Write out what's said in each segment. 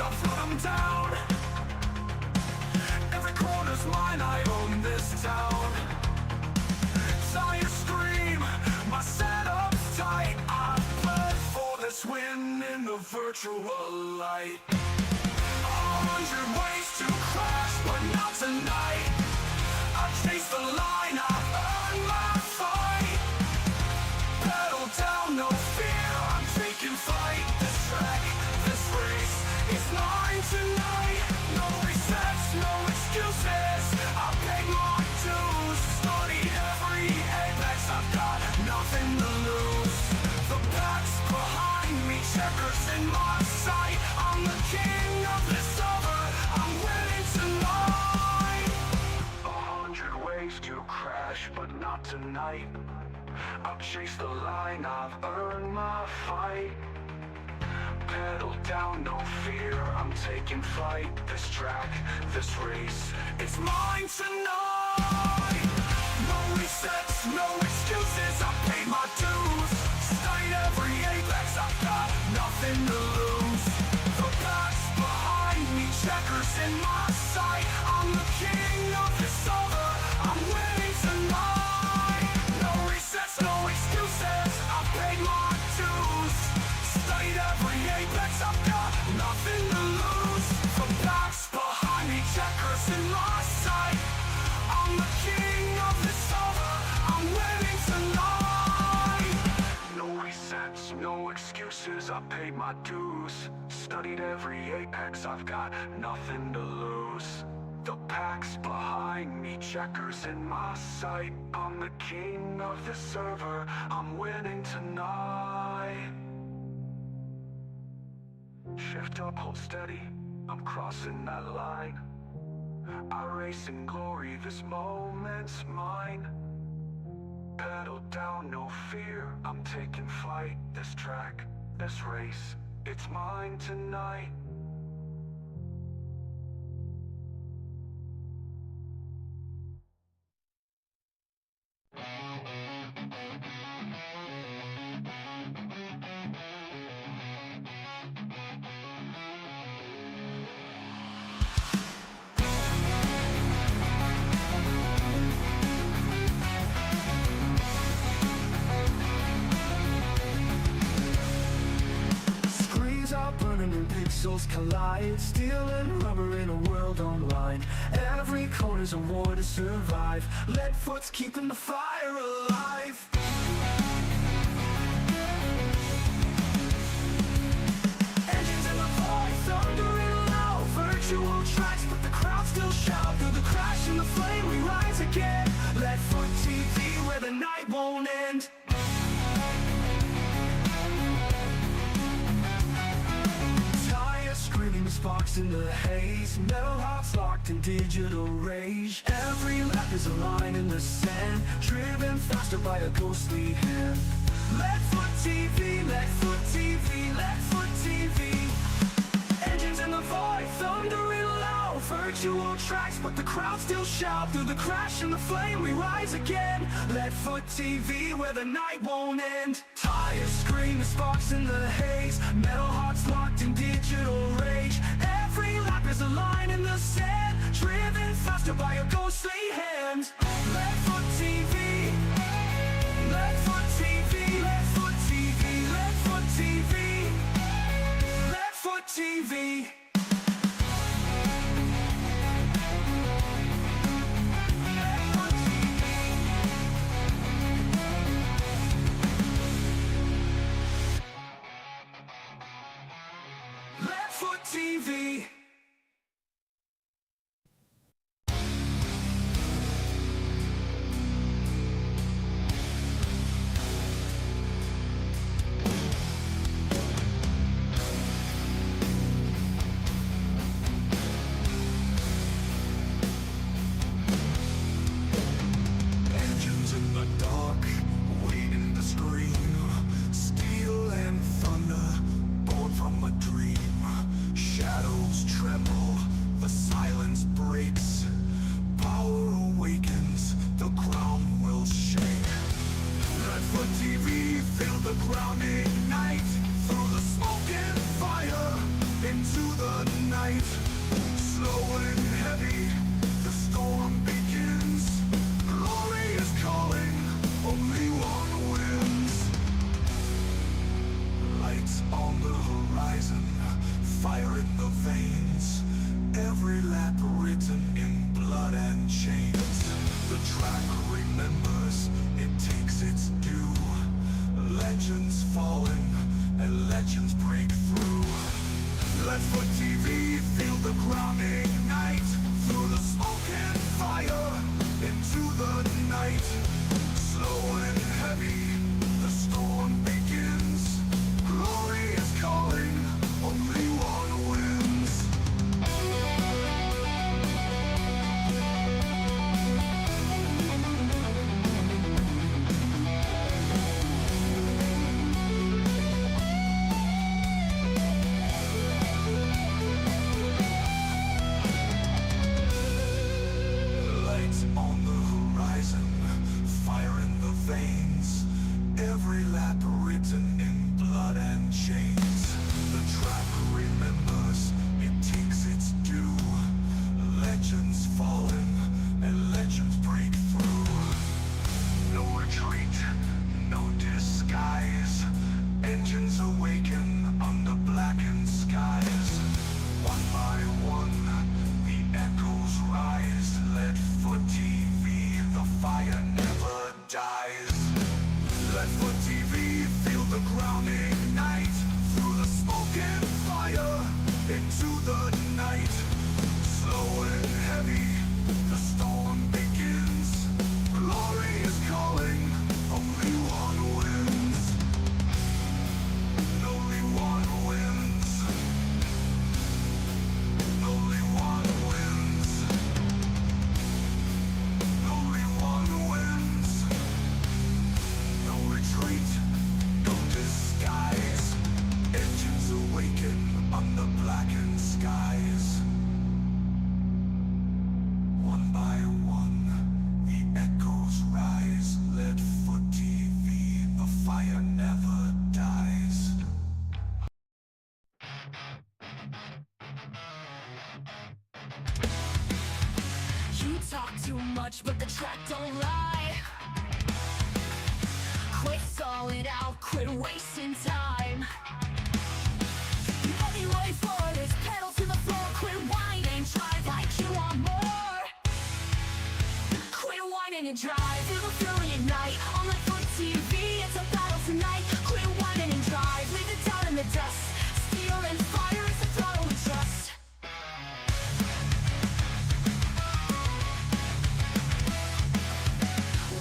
I'll float them down. Every corner's mine, I own this town. Sire scream, my setup's tight. I bled for this win in the virtual light. 100 ways to crash, but not tonight. I chase the line, I earn my fight. Pedal down, no fear, I'm taking flight. This track, this race, it's mine tonight. No resets, no excuses, I pay my dues. Study every apex, I've got nothing to lose. The pack's behind me, checkers in my sight. I'm the king of this over, I'm winning tonight. 100 ways to crash, but not tonight. I've chased the line, I've earned my fight. Pedal down, no fear, I'm taking flight. This track, this race, it's mine tonight. No resets, no excuses, I paid my dues. Studied every apex, I've got nothing to lose. The pack's behind me, checkers in my sight. I'm the king of this over, I'm winning tonight. No resets, no excuses, I paid my dues. Studied every apex, I've got nothing to lose. The pack's behind me, checkers in my sight. I'm the king of this over, I'm winning tonight. No resets, no excuses, I paid my dues. Studied every apex, I've got nothing to lose. The pack's behind me, checkers in my sight. I'm the king of this server, I'm winning tonight. Shift up, hold steady, I'm crossing that line. I race in glory, this moment's mine. Pedal down, no fear, I'm taking flight. This track, this race, it's mine tonight. Burning and pixels collide. Steel and rubber in a world online. Every corner's a war to survive. Lead foot's keeping the fire alive. Engines in the void, thundering loud. Virtual tracks, but the crowd still shout. Through the crash and the flame we rise again. Lead foot TV, where the night won't end. Screaming sparks in the haze. Metal hearts locked in digital rage. Every lap is a line in the sand, driven faster by a ghostly hand. Lead foot TV, lead foot TV, lead foot TV. Engines in the void, thundering loud. Virtual tracks, but the crowd still shout. Through the crash and the flame we rise again. Lead foot TV, where the night won't end. Tires scream, sparks in the haze. Metal hearts locked in digital rage. Every lap is a line in the sand, driven faster by a ghostly hand. Lead foot TV, lead foot TV, lead foot TV, lead foot TV, lead foot TV. TV. Engines in the dark, waiting to scream. Steel and thunder, born from a dream. Shadows tremble, the silence breaks. Power awakens, the ground will shake. Lead foot TV, feel the ground ignite. Through the smoke and fire, into the fire in the veins, every lap written in blood and chains. The track remembers, it takes its due. Legends falling and legends break through. Let's put TV, feel the ground ignite. Through the smoke and fire, into the night. Slow and heavy, the storm begins. Glory is calling, only one wins. Lights on the horizon, fire in the veins, every lap written in blood and chains. The track remembers, it takes its due. Legends fallen and legends break through. No retreat, no disguise. Engines awaken under blackened skies. One by one, the echoes rise. Let foot TV, the fire never dies. Let foot TV, feel the ground ignite. Through the smoke and fire, into the night. Slow and heavy, the storm begins. Glory is calling, only one wins. Only one wins. Only one wins. Only one wins. No retreat, no disguise. Engines awaken under blackened skies. One by one, the echoes rise. Let foot TV, the fire never dies. You talk too much, but the track don't lie. Quit stalling out, quit wasting time. You only wait for this, pedal to the floor. Quit whining, drive like you want more. Quit whining and drive, feel the fury ignite. On the foot TV, it's a battle tonight. Quit whining and drive, leave it down in the dust. Steel and fire is the throttle we trust.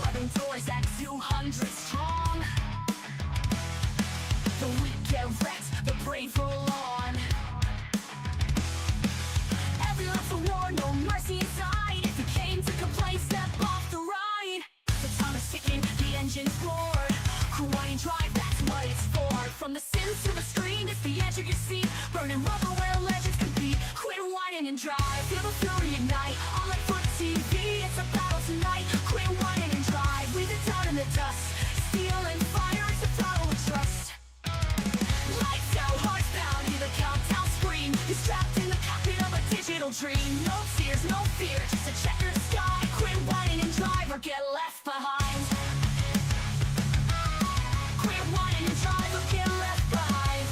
Webbing doors at 200 strong. The weak get wrecked, the brave roll on. Every life's a war, no mercy inside. If you came to complain, step off the ride. The time is ticking, the engine's roared. Whine and drive, that's what it's for. From the sims to the screen, it's the edge of your seat. Burning rubber where legends compete. Quit whining and drive, feel the fury ignite. On like foot TV, it's a battle tonight. Quit whining and drive, leave it down in the dust. Steel and fire, it's the throttle we trust. Lights out, hearts pound, hear the countdown scream. You're trapped in the cockpit of a digital dream. No tears, no fear, just a checkered sky. Quit whining and drive or get left behind. Quit whining and drive or get left behind.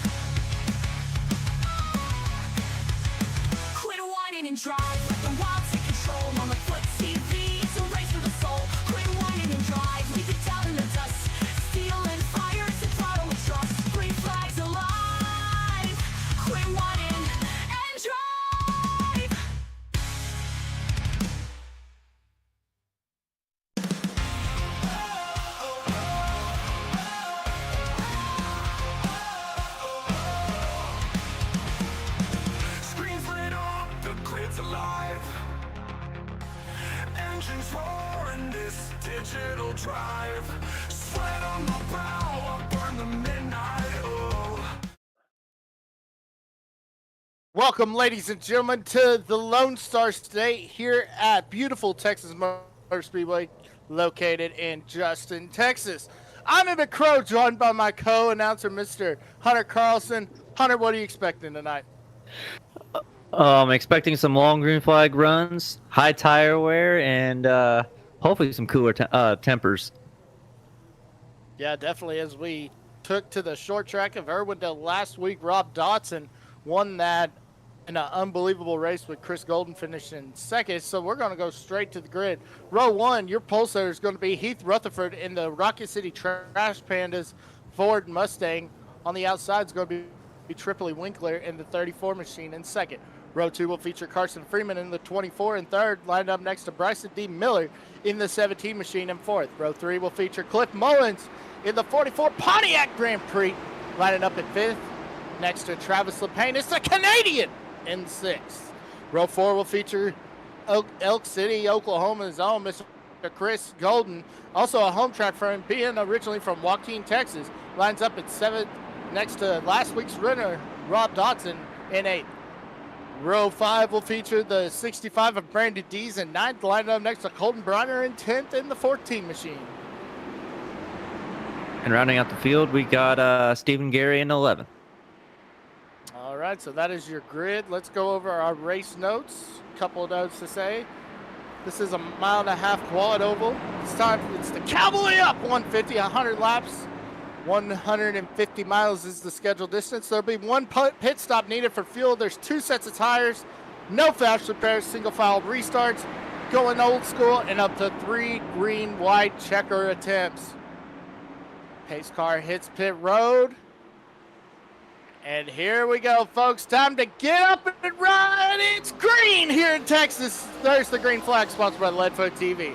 Quit whining and drive, let the wild take control. On the foot TV, it's a race for the soul. Quit whining and drive, leave it down in the dust. Steel and fire, it's the throttle we trust. Green flags alive. Quit whining and drive. Screens lit up, the grid's alive. Engines roar in this digital drive. Sweat on my brow, I burn the midnight oil. Welcome, ladies and gentlemen, to the Lone Star State here at beautiful Texas Motor Speedway, located in Justin, Texas. I'm Emmett Crow, joined by my co-announcer, Mr. Hunter Carlson. Hunter, what are you expecting tonight? Expecting some long green flag runs, high tire wear, and hopefully some cooler tempers. Yeah, definitely. As we took to the short track of Irwindale last week, Rob Dotson won that in an unbelievable race with Chris Golden finishing second. So we're going to go straight to the grid. Row 1, your pole sitter is going to be Heath Rutherford in the Rocket City Trash Pandas Ford Mustang. On the outside is going to be Tripoli Winkler in the 34 machine in second. Row 2 will feature Carson Freeman in the 24 in third, lined up next to Bryson D. Miller in the 17 machine in fourth. Row 3 will feature Cliff Mullins in the 44 Pontiac Grand Prix, lining up in fifth, next to Travis LePaine. It's a Canadian in sixth. Row 4 will feature Elk City, Oklahoma's own Mr. Chris Golden, also a home track for him, being originally from Joaquin, Texas. Lines up at seventh, next to last week's winner, Rob Dodson, in eighth. Row 5 will feature the 65 of Brandon Dees in ninth, lined up next to Colton Bronner in 10th in the 14 machine. And rounding out the field, we got Stephen Gary in 11th. All right, so that is your grid. Let's go over our race notes. A couple of notes to say. This is a 1.5 mile quad oval. It's the Cowboy Up 150, 100 laps. 150 miles is the scheduled distance. There'll be one pit stop needed for fuel. There's 2 sets of tires, no fast repairs, single file restarts, going old school, and up to 3 green, white checker attempts. Pace car hits pit road. And here we go, folks. Time to get up and ride. It's green here in Texas. There's the green flag, sponsored by Leadfoot TV.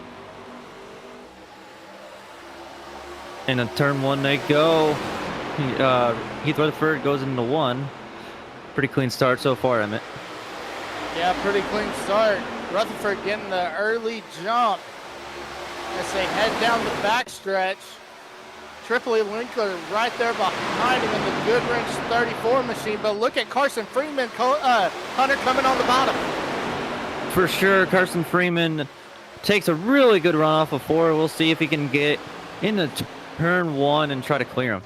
And in turn 1 they go. Heath Rutherford goes into 1. Pretty clean start so far, Emmett. Yeah, pretty clean start. Rutherford getting the early jump as they head down the backstretch. Tripoli Winkler right there behind him in the Goodwrench 34 machine. But look at Carson Freeman, Hunter coming on the bottom. For sure, Carson Freeman takes a really good run off of 4. We'll see if he can get into turn 1 and try to clear him.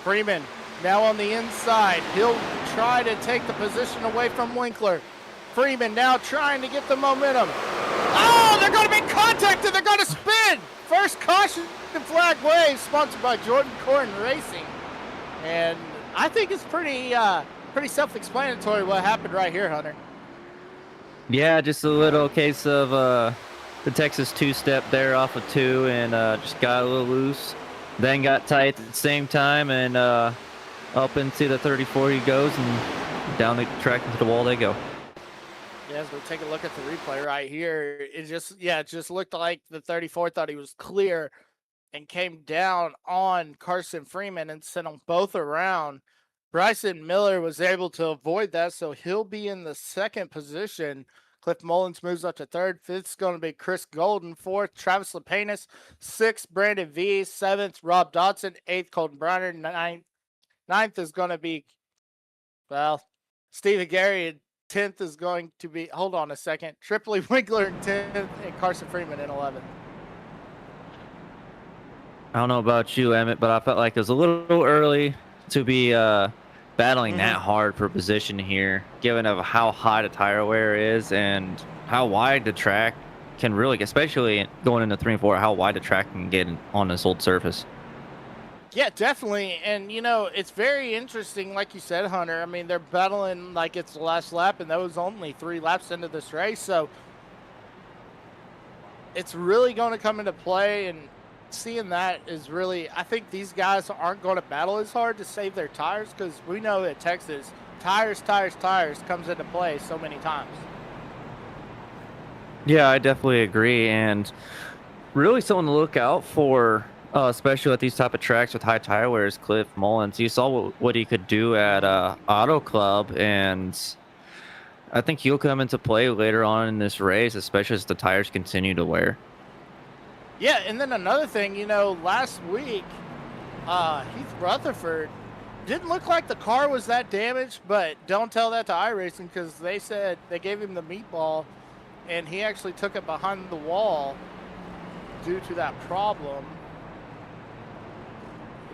Freeman now on the inside. He'll try to take the position away from Winkler. Freeman now trying to get the momentum. Oh, they're going to make contact and they're going to spin. First caution flag wave, sponsored by Jordan Corn Racing. And I think it's pretty self-explanatory what happened right here, Hunter. Yeah, just a little case of the Texas 2-step there off of 2 and just got a little loose. Then got tight at the same time and up into the 34 he goes and down the track into the wall they go. Yeah, as we take a look at the replay right here, it just looked like the 34 thought he was clear and came down on Carson Freeman and sent them both around. Bryson Miller was able to avoid that, so he'll be in the second position. Cliff Mullins moves up to third. Fifth is going to be Chris Golden. Fourth, Travis Lepanis. Sixth, Brandon V. Seventh, Rob Dodson. Eighth, Colton Bronner. Ninth is going to be, Stephen Gary. And 10th is going to be, hold on a second, Tripoli Winkler in 10th and Carson Freeman in 11th. I don't know about you, Emmett, but I felt like it was a little early to be battling that hard for position here, given of how high the tire wear is and how wide the track can really get, especially going into 3 and 4, how wide the track can get on this old surface. Yeah, definitely. And, it's very interesting, like you said, Hunter. I mean, they're battling like it's the last lap, and that was only 3 laps into this race. So it's really going to come into play, and seeing that is really, I think these guys aren't going to battle as hard to save their tires, because we know at Texas, tires comes into play so many times. Yeah, I definitely agree, and really someone to look out for, especially at these type of tracks with high tire wear, is Cliff Mullins. You saw what he could do at Auto Club, and I think he'll come into play later on in this race, especially as the tires continue to wear. Yeah, and then another thing, last week, Heath Rutherford didn't look like the car was that damaged, but don't tell that to iRacing, because they said they gave him the meatball, and he actually took it behind the wall due to that problem.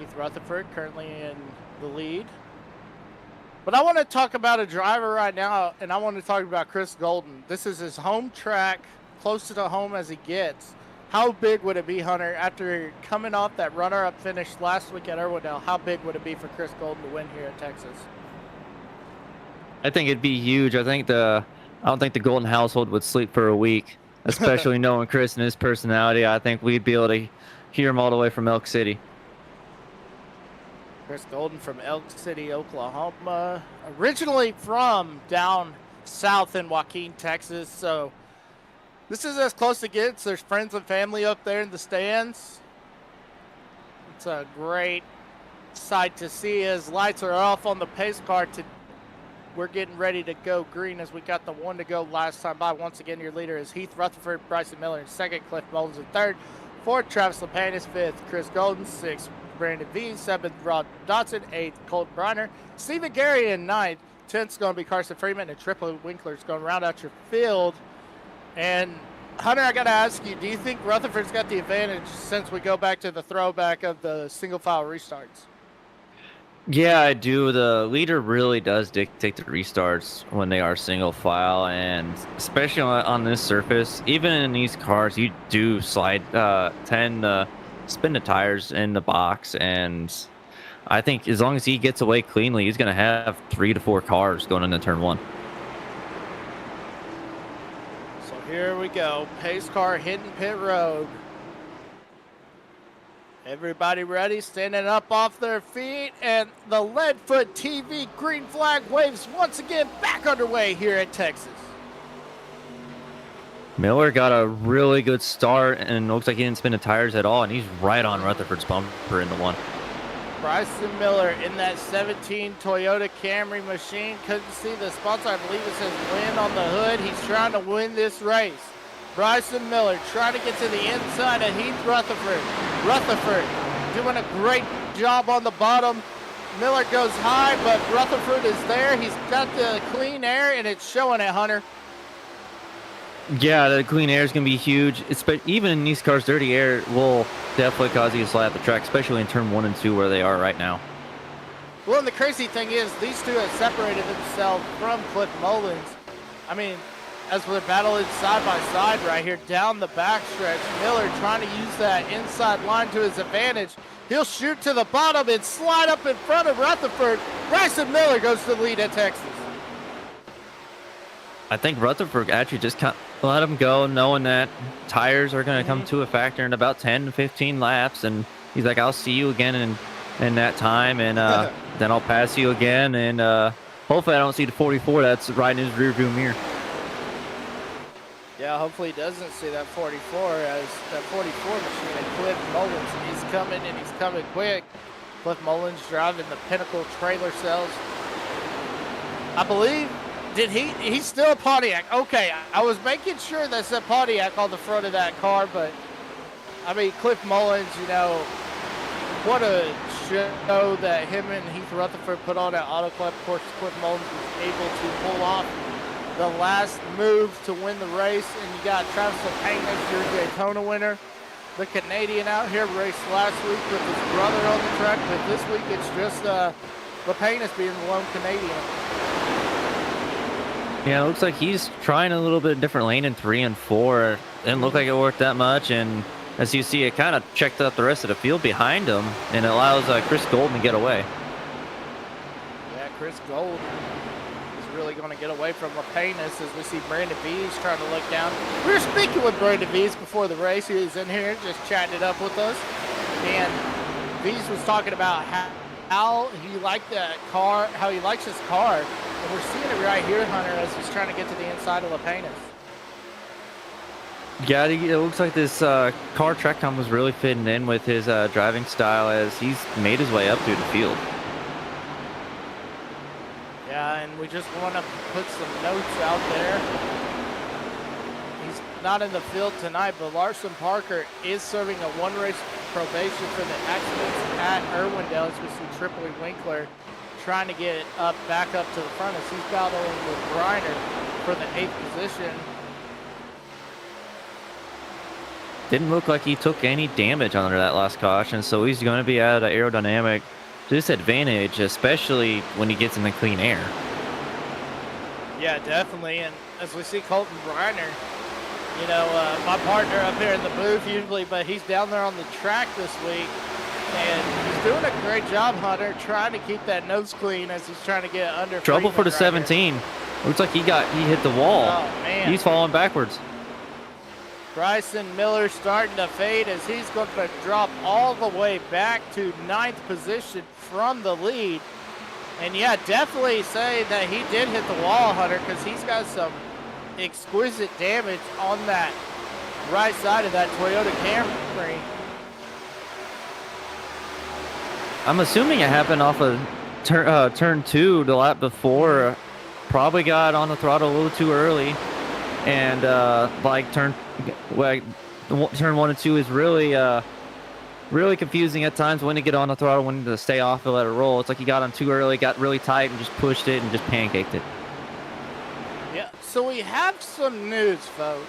Heath Rutherford currently in the lead. But I want to talk about a driver right now, and I want to talk about Chris Golden. This is his home track, close to the home as he gets. How big would it be, Hunter, after coming off that runner-up finish last week at Irwindale? How big would it be for Chris Golden to win here in Texas? I think it'd be huge. I don't think the Golden household would sleep for a week, especially knowing Chris and his personality. I think we'd be able to hear him all the way from Elk City. Chris Golden from Elk City, Oklahoma. Originally from down south in Joaquin, Texas. So this is as close as it gets. There's friends and family up there in the stands. It's a great sight to see as lights are off on the pace car. We're getting ready to go green as we got the one to go last time by. Once again, your leader is Heath Rutherford, Bryson Miller in second, Cliff Mullins in third, fourth, Travis Lepanis, fifth, Chris Golden, sixth, Brandon V, seventh, Rod Dotson, eighth, Colt Briner, Stephen Gary in ninth, 10th's going to be Carson Freeman, and Triple Winkler's going to round out your field. And Hunter, I got to ask you, do you think Rutherford's got the advantage since we go back to the throwback of the single file restarts? Yeah, I do. The leader really does dictate the restarts when they are single file, and especially on this surface, even in these cars, you do tend to spin the tires in the box, and I think as long as he gets away cleanly, he's going to have 3 to 4 cars going into turn 1. So here we go. Pace car hitting pit road. Everybody ready, standing up off their feet, and the Leadfoot TV green flag waves once again back underway here at Texas. Miller got a really good start, and looks like he didn't spin the tires at all, and he's right on Rutherford's bumper in the 1. Bryson Miller in that 17 Toyota Camry machine. Couldn't see the sponsor. I believe it says win on the hood. He's trying to win this race. Bryson Miller trying to get to the inside of Heath Rutherford. Rutherford doing a great job on the bottom. Miller goes high, but Rutherford is there. He's got the clean air, and it's showing it, Hunter. Yeah, the clean air is going to be huge. Even in these cars, dirty air will definitely cause you to slide up the track, especially in turn 1 and 2 where they are right now. Well, and the crazy thing is, these two have separated themselves from Cliff Mullins. I mean, as we're battling side by side right here down the backstretch, Miller trying to use that inside line to his advantage. He'll shoot to the bottom and slide up in front of Rutherford. Bryson Miller goes to the lead at Texas. I think Rutherford actually just let him go, knowing that tires are going to come to a factor in about 10 to 15 laps. And he's like, I'll see you again in that time, and then I'll pass you again. And hopefully I don't see the 44 that's right in his rearview mirror. Yeah, hopefully he doesn't see that 44, as that 44 machine and Cliff Mullins is coming, and he's coming quick. Cliff Mullins driving the Pinnacle trailer cells. I believe, he's still a Pontiac. Okay, I was making sure that said Pontiac on the front of that car, but I mean, Cliff Mullins, you know, what a show that him and Heath Rutherford put on at Auto Club. Of course, Cliff Mullins was able to pull off the last move to win the race, and you got Travis Lepanis, your Daytona winner. The Canadian out here raced last week with his brother on the track, but this week it's just Lepanis being the lone Canadian. Yeah, it looks like he's trying a little bit different lane in 3 and 4. Didn't look like it worked that much, and as you see, it kind of checked out the rest of the field behind him, and it allows Chris Golden to get away. Yeah, Chris Golden really going to get away from Lepanis as we see Brandon V's trying to look down. We were speaking with Brandon V's before the race. He was in here just chatting it up with us, and V's was talking about how he liked that car, how he likes his car, and we're seeing it right here, Hunter, as he's trying to get to the inside of Lepanis. Yeah, it looks like this car Trackcom was really fitting in with his driving style as he's made his way up through the field. Yeah, and we just want to put some notes out there. He's not in the field tonight, but Larson Parker is serving a 1-race probation for the accidents at Irwindale, as we see Tripoli Winkler trying to get back up to the front as he's battling with Briner for the 8th position. Didn't look like he took any damage under that last caution, so he's going to be at an aerodynamic disadvantage, especially when he gets in the clean air. Yeah, definitely. And as we see Colton Briner, you know, my partner up here in the booth usually, but he's down there on the track this week. And he's doing a great job, Hunter, trying to keep that nose clean as he's trying to get under. Trouble for the Freeman right 17. Looks like he hit the wall. Oh, man. He's falling backwards. Bryson Miller starting to fade as he's going to drop all the way back to 9th position from the lead. And yeah, definitely say that he did hit the wall, Hunter, because he's got some exquisite damage on that right side of that Toyota Camry. I'm assuming it happened off of turn 2 the lap before. Probably got on the throttle a little too early. And turn 1 and 2 is really confusing at times when to get on the throttle, when to stay off and let it roll. It's like he got on too early, got really tight, and just pushed it and just pancaked it. Yeah, so we have some news, folks.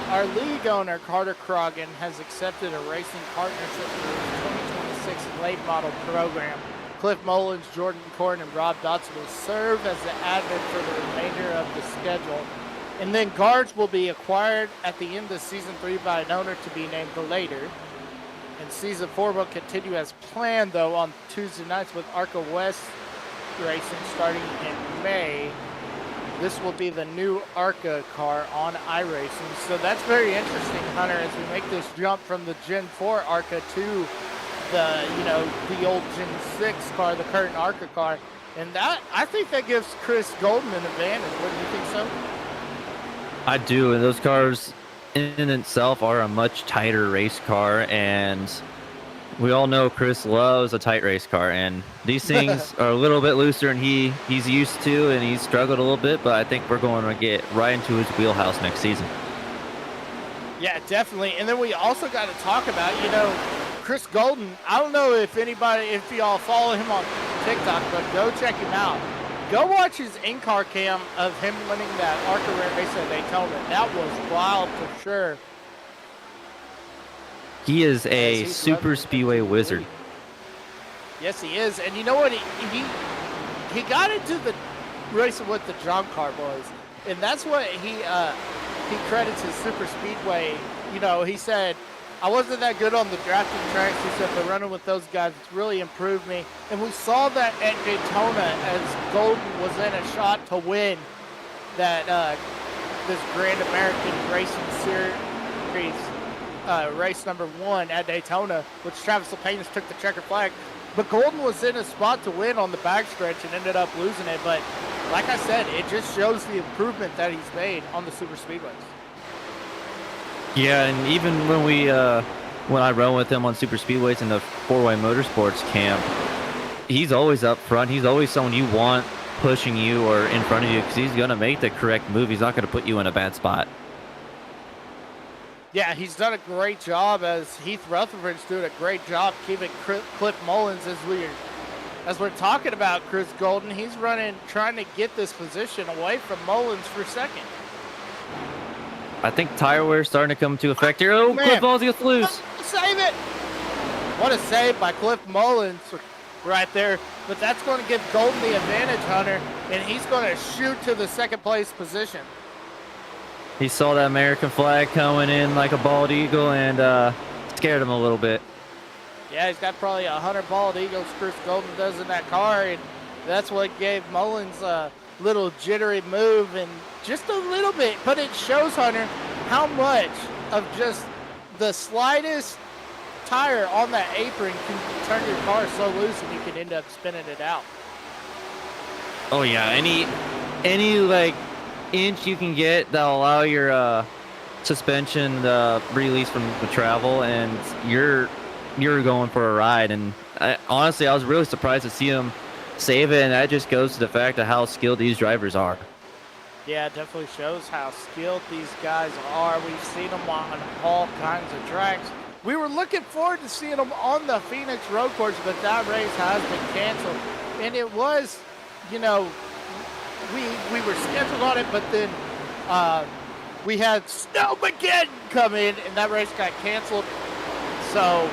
Our league owner, Carter Croggan, has accepted a racing partnership for his 2026 late model program. Cliff Mullins, Jordan Corn, and Rob Dotson will serve as the admin for the remainder of the schedule. And then GARS will be acquired at the end of Season 3 by an owner to be named later. And Season 4 will continue as planned, though, on Tuesday nights with ARCA West racing starting in May. This will be the new ARCA car on iRacing. So that's very interesting, Hunter, as we make this jump from the Gen 4 ARCA to the old Gen 6 car, the current ARCA car. And that, I think that gives Chris Golden an advantage. Wouldn't you think so? I do, and those cars in itself are a much tighter race car, and we all know Chris loves a tight race car, and these things are a little bit looser than he's used to, and he's struggled a little bit, but I think we're going to get right into his wheelhouse next season. Yeah, definitely. And then we also got to talk about, Chris Golden. I don't know if y'all follow him on TikTok, but go check him out. Go watch his in-car cam of him winning that ARCA race at Daytona. That was wild for sure. He is a super speedway wizard. Yes, he is. And you know what? He got into the racing with the John Car boys, and that's what he credits his super speedway. He said, I wasn't that good on the drafting tracks. He said, but running with those guys, it's really improved me. And we saw that at Daytona as Golden was in a shot to win that this Grand American Racing Series race number 1 at Daytona, which Travis LePanis took the checker flag. But Golden was in a spot to win on the backstretch and ended up losing it. But like I said, it just shows the improvement that he's made on the super speedways. Yeah, and even when I run with him on super speedways in the 4-way motorsports camp, he's always up front. He's always someone you want pushing you or in front of you because he's going to make the correct move. He's not going to put you in a bad spot. Yeah, he's done a great job, as Heath Rutherford's doing a great job keeping Cliff Mullins as we're talking about Chris Golden. He's trying to get this position away from Mullins for second. I think tire wear is starting to come into effect here. Oh, man. Cliff Mullins gets loose. Save it! What a save by Cliff Mullins right there. But that's going to give Golden the advantage, Hunter, and he's going to shoot to the second place position. He saw that American flag coming in like a bald eagle and scared him a little bit. Yeah, he's got probably 100 bald eagles Chris Golden does in that car, and that's what gave Mullins a little jittery move, and just a little bit, but it shows, Hunter, how much of just the slightest tire on that apron can turn your car so loose and you can end up spinning it out. Oh yeah, any like inch you can get that'll allow your suspension release from the travel, and you're going for a ride. And honestly, I was really surprised to see him save it, and that just goes to the fact of how skilled these drivers are. Yeah, it definitely shows how skilled these guys are. We've seen them on all kinds of tracks. We were looking forward to seeing them on the Phoenix Road Course, but that race has been canceled. And it was, we were scheduled on it, but then we had Snowmageddon come in, and that race got canceled. So,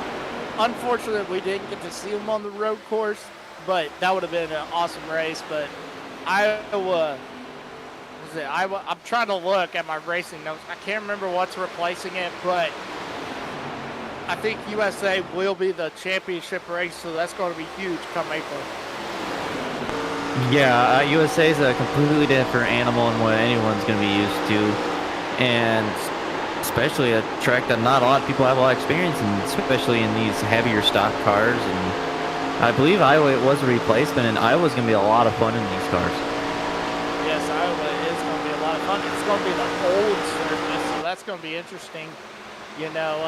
unfortunately, we didn't get to see them on the road course, but that would have been an awesome race. But I'm trying to look at my racing notes. I can't remember what's replacing it, but I think USA will be the championship race, so that's going to be huge come April. Yeah, USA is a completely different animal than what anyone's going to be used to, and especially a track that not a lot of people have a lot of experience in, especially in these heavier stock cars. And I believe Iowa was a replacement, and Iowa's going to be a lot of fun in these cars. Yes, Iowa is going to be a lot of fun. It's going to be the old surface, so that's going to be interesting. You know,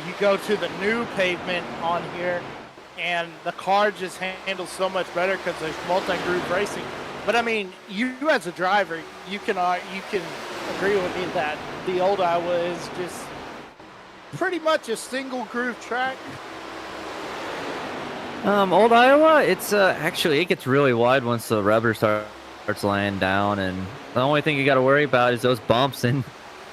you go to the new pavement on here, and the car just handles so much better because there's multi-groove racing. But I mean, you as a driver, you can agree with me that the old Iowa is just pretty much a single groove track. Old Iowa, it's actually it gets really wide once the rubber starts laying down, and the only thing you got to worry about is those bumps in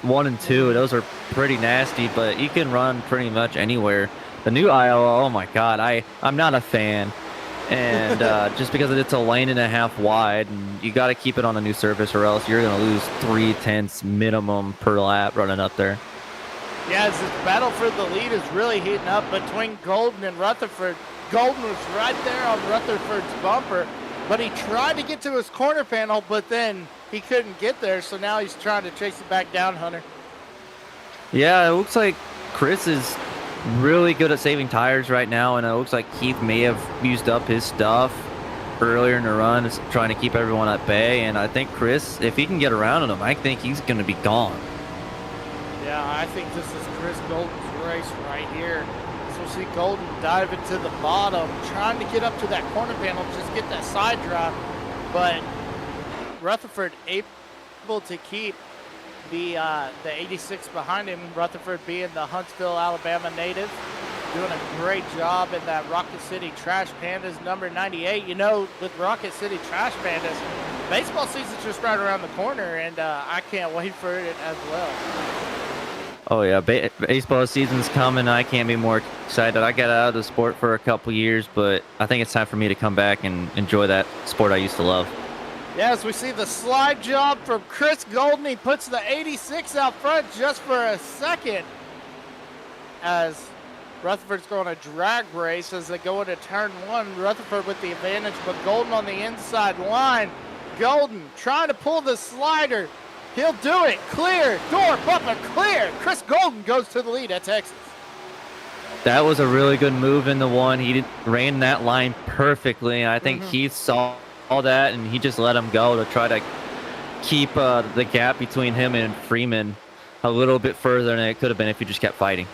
1 and 2. Those are pretty nasty, but you can run pretty much anywhere. The new Iowa, oh my God, I'm not a fan, and just because it's a lane and a half wide, and you got to keep it on a new surface, or else you're gonna lose 3/10 minimum per lap running up there. Yeah, as this battle for the lead is really heating up between Golden and Rutherford. Golden was right there on Rutherford's bumper, but he tried to get to his corner panel, but then he couldn't get there, so now he's trying to chase it back down, Hunter. Yeah, it looks like Chris is really good at saving tires right now, and it looks like Keith may have used up his stuff earlier in the run, is trying to keep everyone at bay. And I think Chris, if he can get around him, I think he's going to be gone. Yeah, I think this is Chris Golden's race right here. So we'll see Golden dive into the bottom, trying to get up to that corner panel, just get that side drive, but Rutherford able to keep the 86 behind him. Rutherford being the Huntsville, Alabama native, doing a great job in that Rocket City Trash Pandas number 98. You know, with Rocket City Trash Pandas, baseball season's just right around the corner, and I can't wait for it as well. Oh yeah, baseball season's coming. I can't be more excited. I got out of the sport for a couple years, but I think it's time for me to come back and enjoy that sport I used to love. Yes, we see the slide job from Chris Golden. He puts the 86 out front just for a second as Rutherford's going to drag race as they go into turn 1. Rutherford with the advantage, but Golden on the inside line. Golden trying to pull the slider. He'll do it. Clear. Door bumper clear. Chris Golden goes to the lead at Texas. That was a really good move in the one. He ran that line perfectly. I think Keith saw all that, and he just let him go to try to keep the gap between him and Freeman a little bit further than it could have been if he just kept fighting.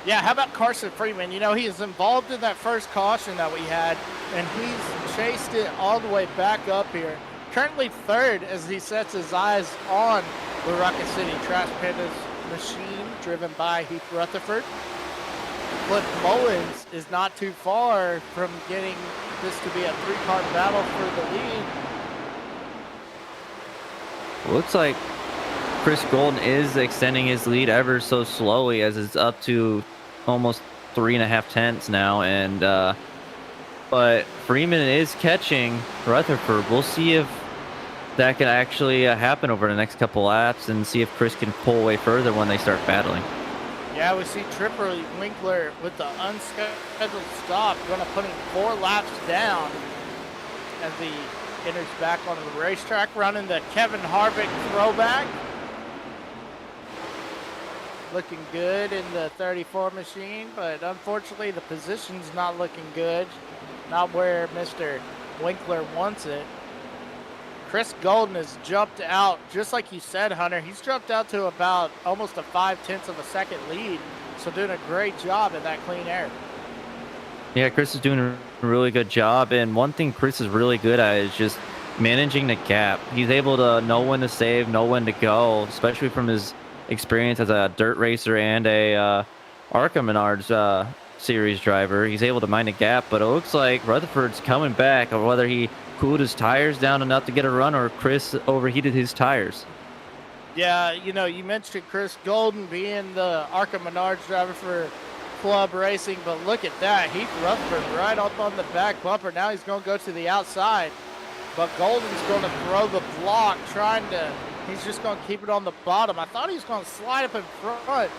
Yeah, how about Carson Freeman? You know, he is involved in that first caution that we had, and he's chased it all the way back up here. Currently third as he sets his eyes on the Rocket City Trash Pandas machine driven by Heath Rutherford. Cliff Mullins is not too far from getting this to be a 3-car battle for the lead. Looks like Chris Golden is extending his lead ever so slowly, as it's up to almost 3.5 tenths now, and but Freeman is catching Rutherford. We'll see if that can actually happen over the next couple laps, and see if Chris can pull away further when they start battling. Yeah, we see Tripper Winkler with the unscheduled stop, going to put him 4 laps down as he enters back onto the racetrack, running the Kevin Harvick throwback. Looking good in the 34 machine, but unfortunately the position's not looking good. Not where Mr. Winkler wants it. Chris Golden has jumped out, just like you said, Hunter. He's jumped out to about almost a 0.5 of a second lead. So doing a great job in that clean air. Yeah, Chris is doing a really good job. And one thing Chris is really good at is just managing the gap. He's able to know when to save, know when to go, especially from his experience as a dirt racer and a ARCA Menards series driver. He's able to mind the gap, but it looks like Rutherford's coming back, or whether he cooled his tires down enough to get a run, or Chris overheated his tires. Yeah, you know, you mentioned Chris Golden being the ARCA Menards driver for Club Racing, but look at that. Heath Rutherford right up on the back bumper. Now he's going to go to the outside, but Golden's going to throw the block, he's just going to keep it on the bottom. I thought he was going to slide up in front.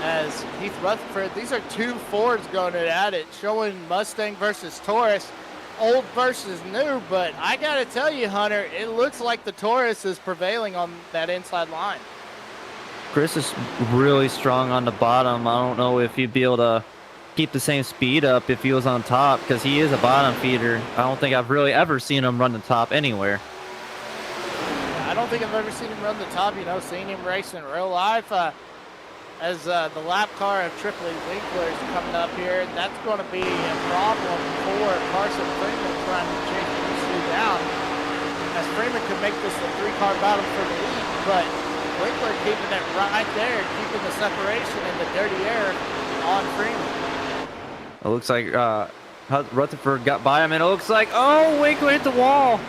as Heath Rutherford. These are two Fords going at it, showing Mustang versus Taurus, old versus new. But I gotta tell you, Hunter, it looks like the Taurus is prevailing on that inside line. Chris is really strong on the bottom. I don't know if he'd be able to keep the same speed up if he was on top, because he is a bottom feeder. I don't think I've really ever seen him run the top anywhere. I don't think I've ever seen him run the top, seeing him race in real life. As the lap car of Tripoli Winkler is coming up here, that's going to be a problem for Carson Freeman trying to chase these two down. As Freeman could make this a three-car battle for the lead, but Winkler keeping it right there, keeping the separation in the dirty air on Freeman. It looks like Rutherford got by him, and it looks like, oh, Winkler hit the wall.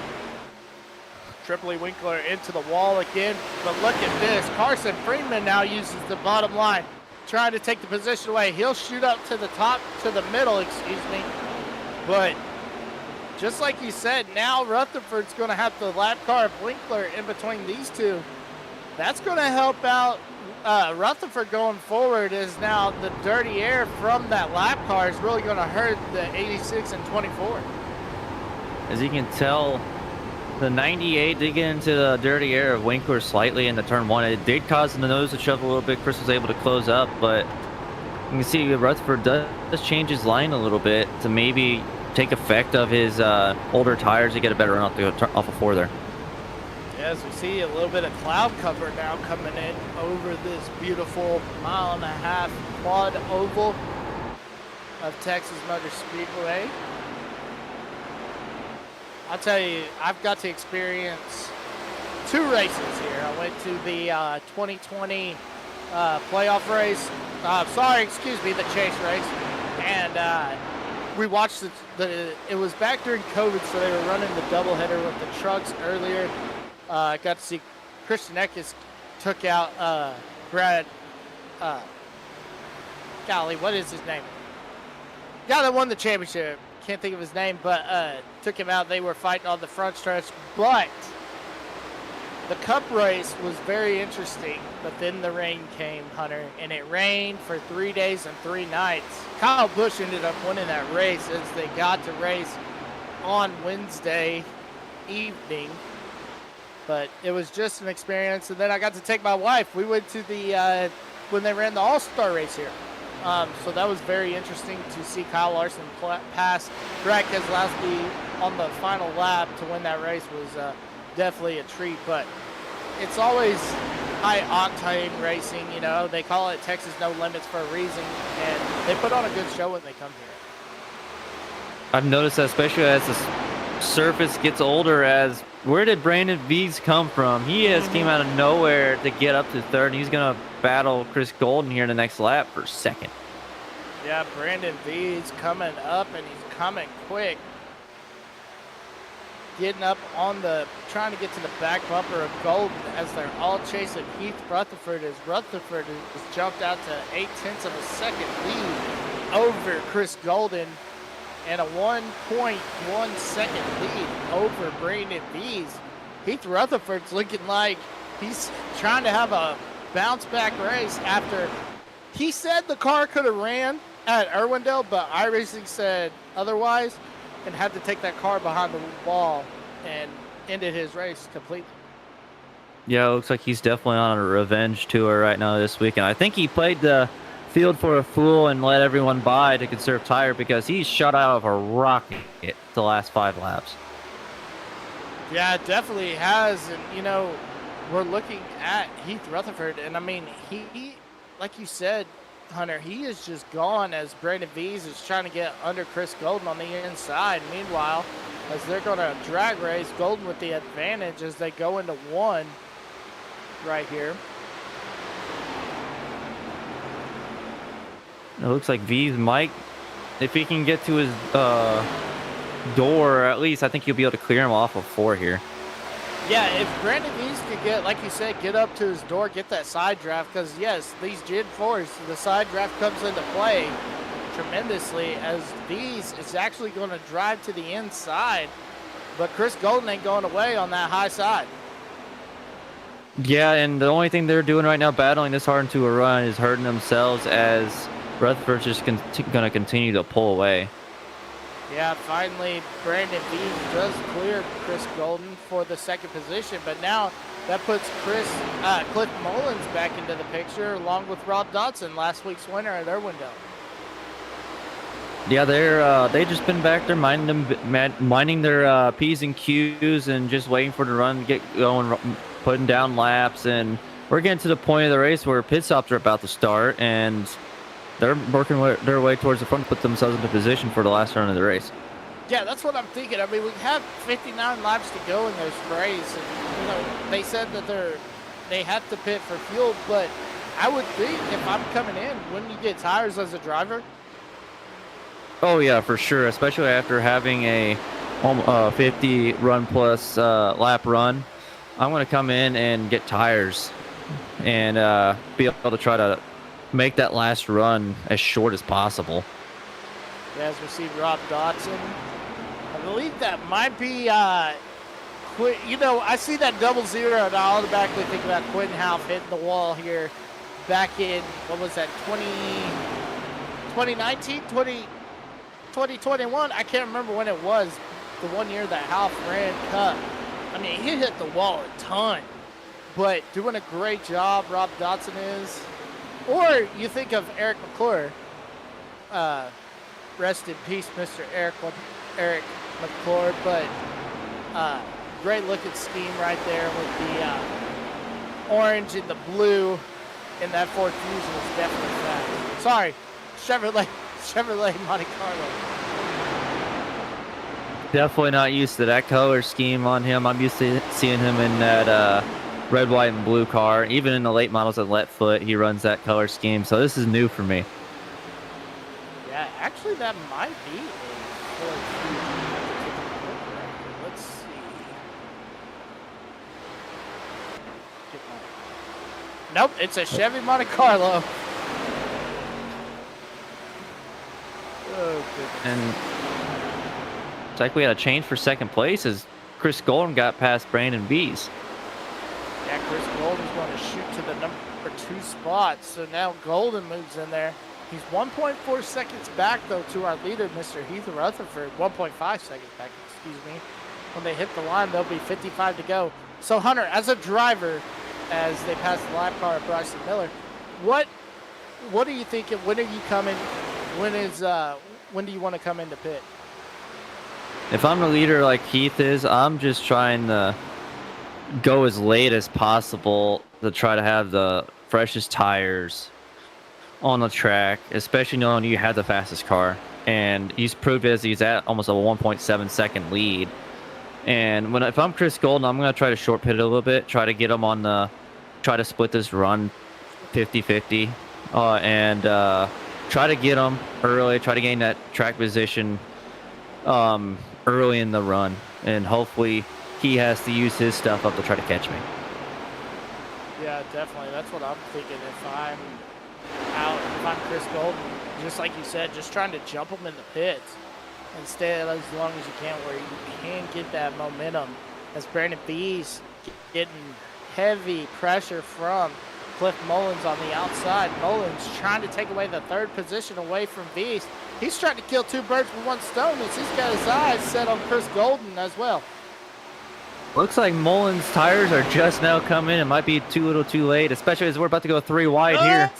Tripoli Winkler into the wall again, but look at this. Carson Freeman now uses the bottom line, trying to take the position away. He'll shoot up to the top, to the middle, excuse me. But just like you said, now Rutherford's going to have the lap car of Winkler in between these two. That's going to help out Rutherford going forward, as now the dirty air from that lap car is really going to hurt the 86 and 24. As you can tell, the 98 did get into the dirty air of Winkler slightly in the turn one. It did cause him to nose to shove a little bit. Chris was able to close up, but you can see Rutherford does change his line a little bit to maybe take effect of his older tires to get a better run off of four there. As we see a little bit of cloud cover now coming in over this beautiful 1.5 mile quad oval of Texas Motor Speedway. I'll tell you, I've got to experience two races here. I went to the 2020 playoff race. The chase race. And we watched it was back during COVID, so they were running the doubleheader with the trucks earlier. I got to see Christian Eckes took out Brad. Golly, what is his name? Guy that won the championship. Can't think of his name, but took him out. They were fighting on the front stretch, but the cup race was very interesting. But then the rain came, Hunter, and it rained for 3 days and 3 nights. Kyle Busch ended up winning that race as they got to race on Wednesday evening. But it was just an experience. And then I got to take my wife. We went to the when they ran the All-Star race here. So that was very interesting to see Kyle Larson pass Brad Keselowski on the final lap to win that race was definitely a treat. But it's always high-octane racing, They call it Texas No Limits for a reason, and they put on a good show when they come here. I've noticed that, especially as the surface gets older, as where did Brandon Vees come from? He has came out of nowhere to get up to third, and he's going to battle Chris Golden here in the next lap for second. Yeah, Brandon Vees coming up, and he's coming quick. Getting up on trying to get to the back bumper of Golden as they're all chasing Heath Rutherford, as Rutherford has jumped out to 0.8 of a second lead over Chris Golden, and a 1.1 second lead over Brandon Vees. Heath Rutherford's looking like he's trying to have a bounce back race after he said the car could have ran at Irwindale, but iRacing said otherwise and had to take that car behind the wall and ended his race completely. Yeah, it looks like he's definitely on a revenge tour right now this weekend. I think he played the field for a fool and let everyone by to conserve tire, because he's shot out of a rocket the last 5 laps. Yeah, it definitely has. And, we're looking at Heath Rutherford, and, he like you said, Hunter, he is just gone as Brandon Vees is trying to get under Chris Golden on the inside. Meanwhile, as they're going to drag race, Golden with the advantage as they go into 1 right here. It looks like Vees might, if he can get to his door, at least I think he'll be able to clear him off of 4 here. Yeah, if Brandon Vees could get, like you said, get up to his door, get that side draft, because, yes, these Gen 4s, the side draft comes into play tremendously as Vees is actually going to drive to the inside, but Chris Golden ain't going away on that high side. Yeah, and the only thing they're doing right now, battling this hard into a run, is hurting themselves as Rutherford's just going to continue to pull away. Yeah, finally, Brandon Bees does clear Chris Golden for the second position, but now that puts Cliff Mullins back into the picture, along with Rob Dodson, last week's winner at their window. Yeah, they just been back there minding their P's and Q's and just waiting for the run to get going, putting down laps, and we're getting to the point of the race where pit stops are about to start, and they're working their way towards the front to put themselves into position for the last run of the race. Yeah, that's what I'm thinking. I mean, we have 59 laps to go in this race, and they said that they have to pit for fuel, but I would think if I'm coming in, wouldn't you get tires as a driver? Oh yeah, for sure, especially after having a 50 run plus lap run. I'm going to come in and get tires and be able to try to make that last run as short as possible. Yeah, as we see Rob Dodson. I believe that might be, I see that 0-0, and I automatically think about Quentin Half hitting the wall here back in, what was that, 2019, 2021? I can't remember when it was, the one year that Half ran Cup. I mean, he hit the wall a ton, but doing a great job, Rob Dodson is. Or you think of Eric McClure, rest in peace, Mr. Eric McClure, but great looking scheme right there with the orange and the blue, and that Ford Fusion is definitely fast. Sorry, Chevrolet Monte Carlo. Definitely not used to that color scheme on him. I'm used to seeing him in that red, white, and blue car. Even in the late models at Letfoot, he runs that color scheme. So this is new for me. Yeah, actually, that might be a Ford Fusion. Let's see. Nope, it's a Chevy Monte Carlo. Oh, goodness. And it's like we had a change for second place as Chris Golden got past Brandon Bees. Yeah, Chris Golden's going to shoot to the number 2 spot. So now Golden moves in there. He's 1.4 seconds back, though, to our leader, Mr. Heath Rutherford. 1.5 seconds back, excuse me. When they hit the line, there'll be 55 to go. So, Hunter, as a driver, as they pass the lap car of Bryson Miller, what are you thinking? When are you coming? When do you want to come into pit? If I'm the leader like Heath is, I'm just trying to go as late as possible to try to have the freshest tires on the track, especially knowing you have the fastest car. And he's proved as he's at almost a 1.7 second lead. And if I'm Chris Golden, I'm going to try to short pit it a little bit, try to get him on try to split this run 50-50, and try to get him early, try to gain that track position early in the run. And hopefully he has to use his stuff up to try to catch me. Yeah, definitely. That's what I'm thinking. If I'm Chris Golden, just like you said, just trying to jump him in the pits and stay as long as you can where you can get that momentum. As Brandon Bees getting heavy pressure from Cliff Mullins on the outside. Mullins trying to take away the third position away from Bees. He's trying to kill two birds with one stone as he's got his eyes set on Chris Golden as well. Looks like Mullins' tires are just now coming. It might be too little too late, especially as we're about to go 3 wide here.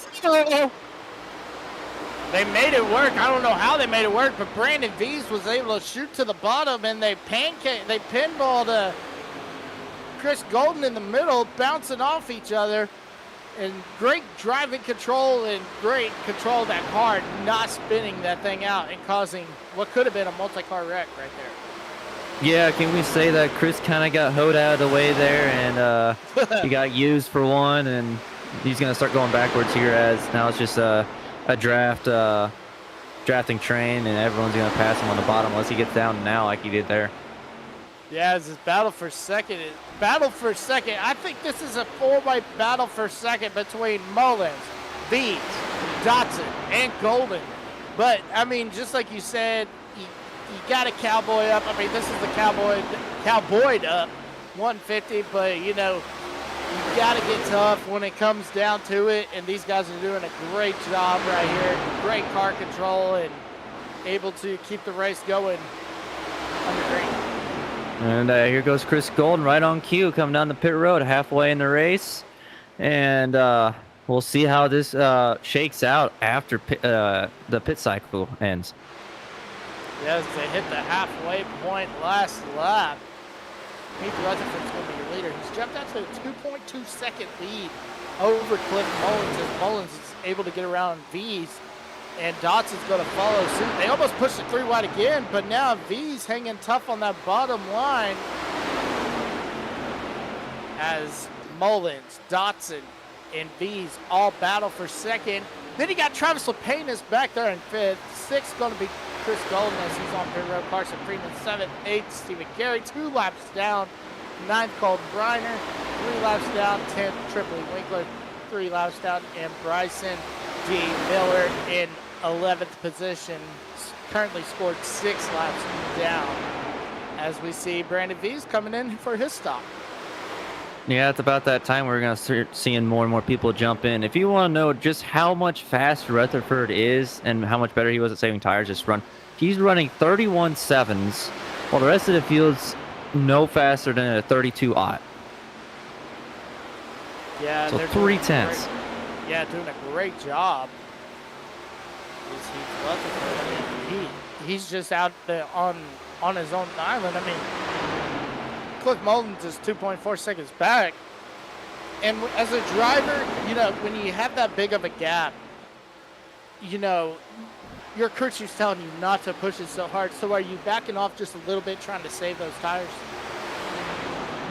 They made it work. I don't know how they made it work, but Brandon Bees was able to shoot to the bottom, and they pinballed Chris Golden in the middle, bouncing off each other. And great driving control and great control of that car, not spinning that thing out and causing what could have been a multi-car wreck right there. Yeah, can we say that Chris kind of got hoed out of the way there, and he got used for one, and he's going to start going backwards here as now it's just a drafting train, and everyone's going to pass him on the bottom unless he gets down now like he did there. Yeah, it's this battle for second. I think this is a 4-way battle for second between Mullins, Bees, Dotson, and Golden. But, I mean, just like you said, you got a Cowboy up. I mean, this is the Cowboy'd up 150, but, you know, You got to get tough when it comes down to it, and these guys are doing a great job right here. Great car control and able to keep the race going under green. And here goes Chris Golden right on cue, coming down the pit road halfway in the race. And we'll see how this shakes out after the pit cycle ends. Yes, they hit the halfway point last lap. Heath Rutherford's going to be your leader. He's jumped out to a 2.2 second lead over Cliff Mullins as Mullins is able to get around V's. And Dotson's going to follow suit. They almost pushed it 3 wide again, but now V's hanging tough on that bottom line as Mullins, Dotson, and V's all battle for second. Then you got Travis LePayne back there in fifth. Sixth going to be Chris Golden as he's on pit road. Carson Freeman, 7th. 8th, Stephen Gary, 2 laps down. 9th, Colton Briner, 3 laps down. 10th, Tripoli Winkler, 3 laps down. And Bryson D. Miller in 11th position, currently scored 6 laps down. As we see Brandon V's coming in for his stop. Yeah, it's about that time we're going to start seeing more and more people jump in. If you want to know just how much faster Rutherford is and how much better he was at saving tires this run, he's running 31.7s, while the rest of the field's no faster than a 32-aught. Yeah, So they're 3/10. Yeah, doing a great job. Heath Rutherford, I mean, he's just out there on his own island. I mean, Cliff Mullins is 2.4 seconds back. And as a driver, you know, when you have that big of a gap, you know, your crew chief's telling you not to push it so hard. So are you backing off just a little bit trying to save those tires?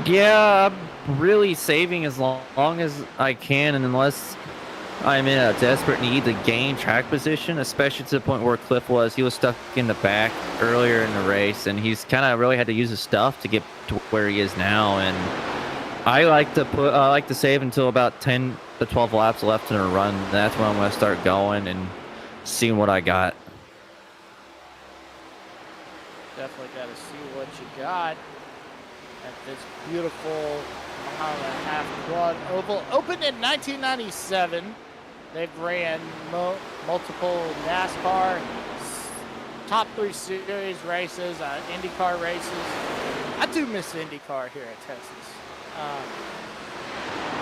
Yeah, I'm really saving as long as I can, and unless I'm in a desperate need to gain track position, especially to the point where Cliff was. He was stuck in the back earlier in the race, and he's kind of really had to use his stuff to get to where he is now. And I like to save until about 10 to 12 laps left in a run. That's when I'm going to start going and seeing what I got. Definitely got to see what you got at this beautiful mile-and-a-half quad oval. Opened in 1997. They've ran multiple NASCAR, top 3 series races, IndyCar races. I do miss IndyCar here at Texas.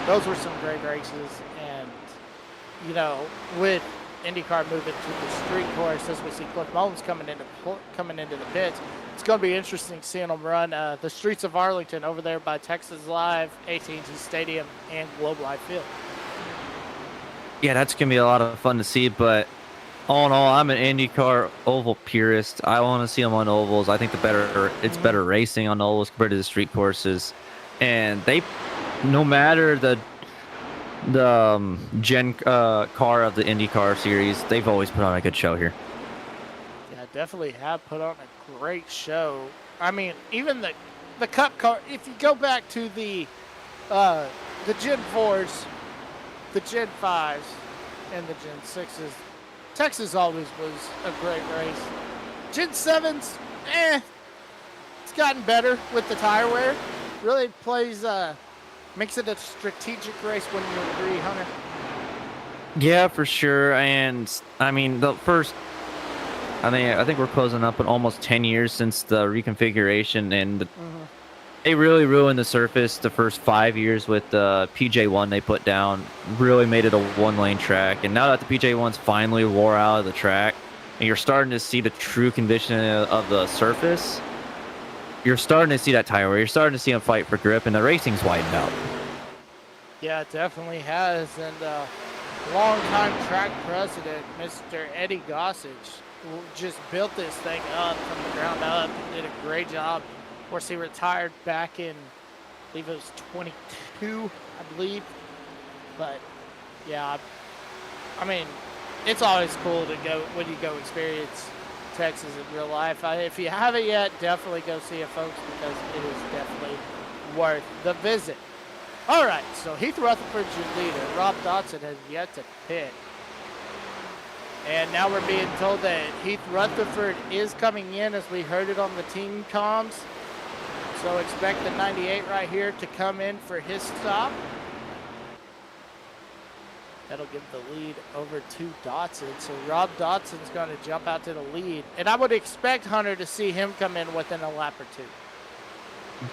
Those were some great races, and you know, with IndyCar moving to the street course, as we see Cliff Mullins coming into the pits, it's going to be interesting seeing them run the streets of Arlington over there by Texas Live, AT&T Stadium, and Globe Life Field. Yeah, that's going to be a lot of fun to see, but all in all, I'm an IndyCar oval purist. I want to see them on ovals. I think it's better racing on ovals compared to the street courses. And they, no matter the car of the IndyCar series, they've always put on a good show here. Yeah, definitely have put on a great show. I mean, even the Cup car, if you go back to the Gen 4s, the Gen 5s, and the Gen 6s, Texas always was a great race. Gen 7s, it's gotten better with the tire wear. Really makes it a strategic race, wouldn't you agree, Hunter? Yeah, for sure. And I mean, I think we're closing up on almost 10 years since the reconfiguration, and they really ruined the surface the first 5 years with the PJ1 they put down. Really made it a 1-lane track, and now that the PJ1's finally wore out of the track, and you're starting to see the true condition of the surface, you're starting to see that tire wear. You're starting to see them fight for grip, and the racing's widened out. Yeah, it definitely has. And longtime track president, Mr. Eddie Gossage, just built this thing up from the ground up. Did a great job. Of course, he retired back in, I believe it was 22, I believe. But, yeah, I mean, it's always cool to go when you go experience Texas in real life. If you haven't yet, definitely go see it, folks, because it is definitely worth the visit. All right, so Heath Rutherford's your leader. Rob Dotson has yet to pit. And now we're being told that Heath Rutherford is coming in, as we heard it on the team comms. So expect the 98 right here to come in for his stop. That'll give the lead over to Dotson. So Rob Dotson's going to jump out to the lead. And I would expect Hunter to see him come in within a lap or two.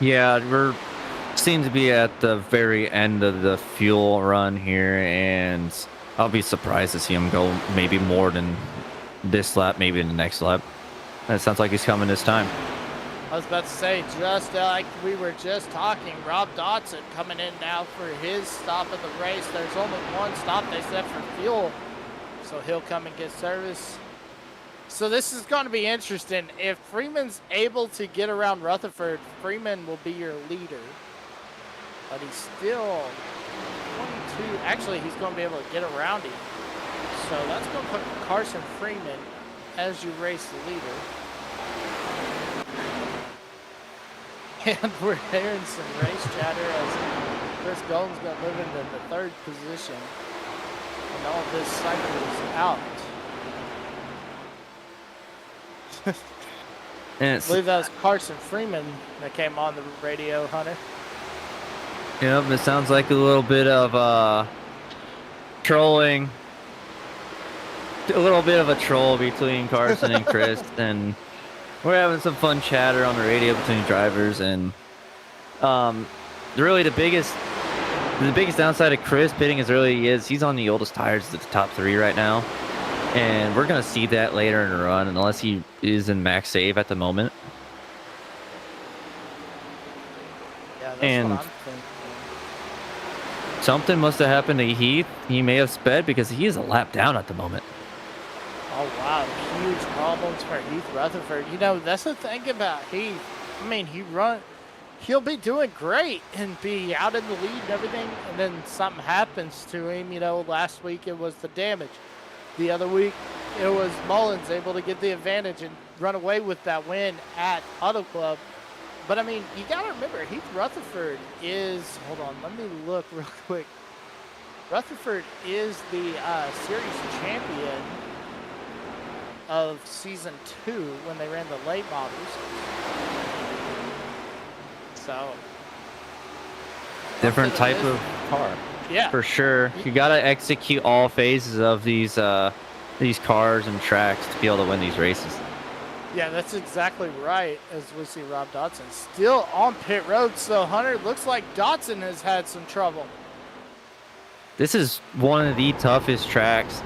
Yeah, we're seem to be at the very end of the fuel run here, and I'll be surprised to see him go maybe more than this lap, maybe in the next lap. It sounds like he's coming this time. I was about to say, just like we were just talking, Rob Dotson coming in now for his stop of the race. There's only one stop they set for fuel, so he'll come and get service. So this is going to be interesting. If Freeman's able to get around Rutherford, Freeman will be your leader. But he's still 22. Actually, he's going to be able to get around him. So that's going to put Carson Freeman as you race the leader. And we're hearing some race chatter as Chris Golden's going to move into the third position. And all this cycle is out. I believe that was Carson Freeman that came on the radio, Hunter. Yep, it sounds like a little bit of trolling. A little bit of a troll between Carson and Chris, and we're having some fun chatter on the radio between drivers. And really the biggest downside of Chris pitting as early as he is, he's on the oldest tires of the top three right now. And we're going to see that later in the run, unless he is in max save at the moment. Yeah, that's and what I'm thinking. Something must have happened to Heath. He may have sped because he is a lap down at the moment. Oh, wow. Huge problems for Heath Rutherford. You know, that's the thing about Heath. I mean, he'll be doing great and be out in the lead and everything, and then something happens to him. You know, last week it was the damage. The other week, it was Mullins able to get the advantage and run away with that win at Auto Club. But, I mean, you got to remember, Heath Rutherford is, hold on, let me look real quick. Rutherford is the series champion of Season 2 when they ran the late models. So. Different type of car. Yeah. For sure. You got to execute all phases of these cars and tracks to be able to win these races. Yeah, that's exactly right, as we see Rob Dotson still on pit road. So, Hunter, looks like Dotson has had some trouble. This is one of the toughest tracks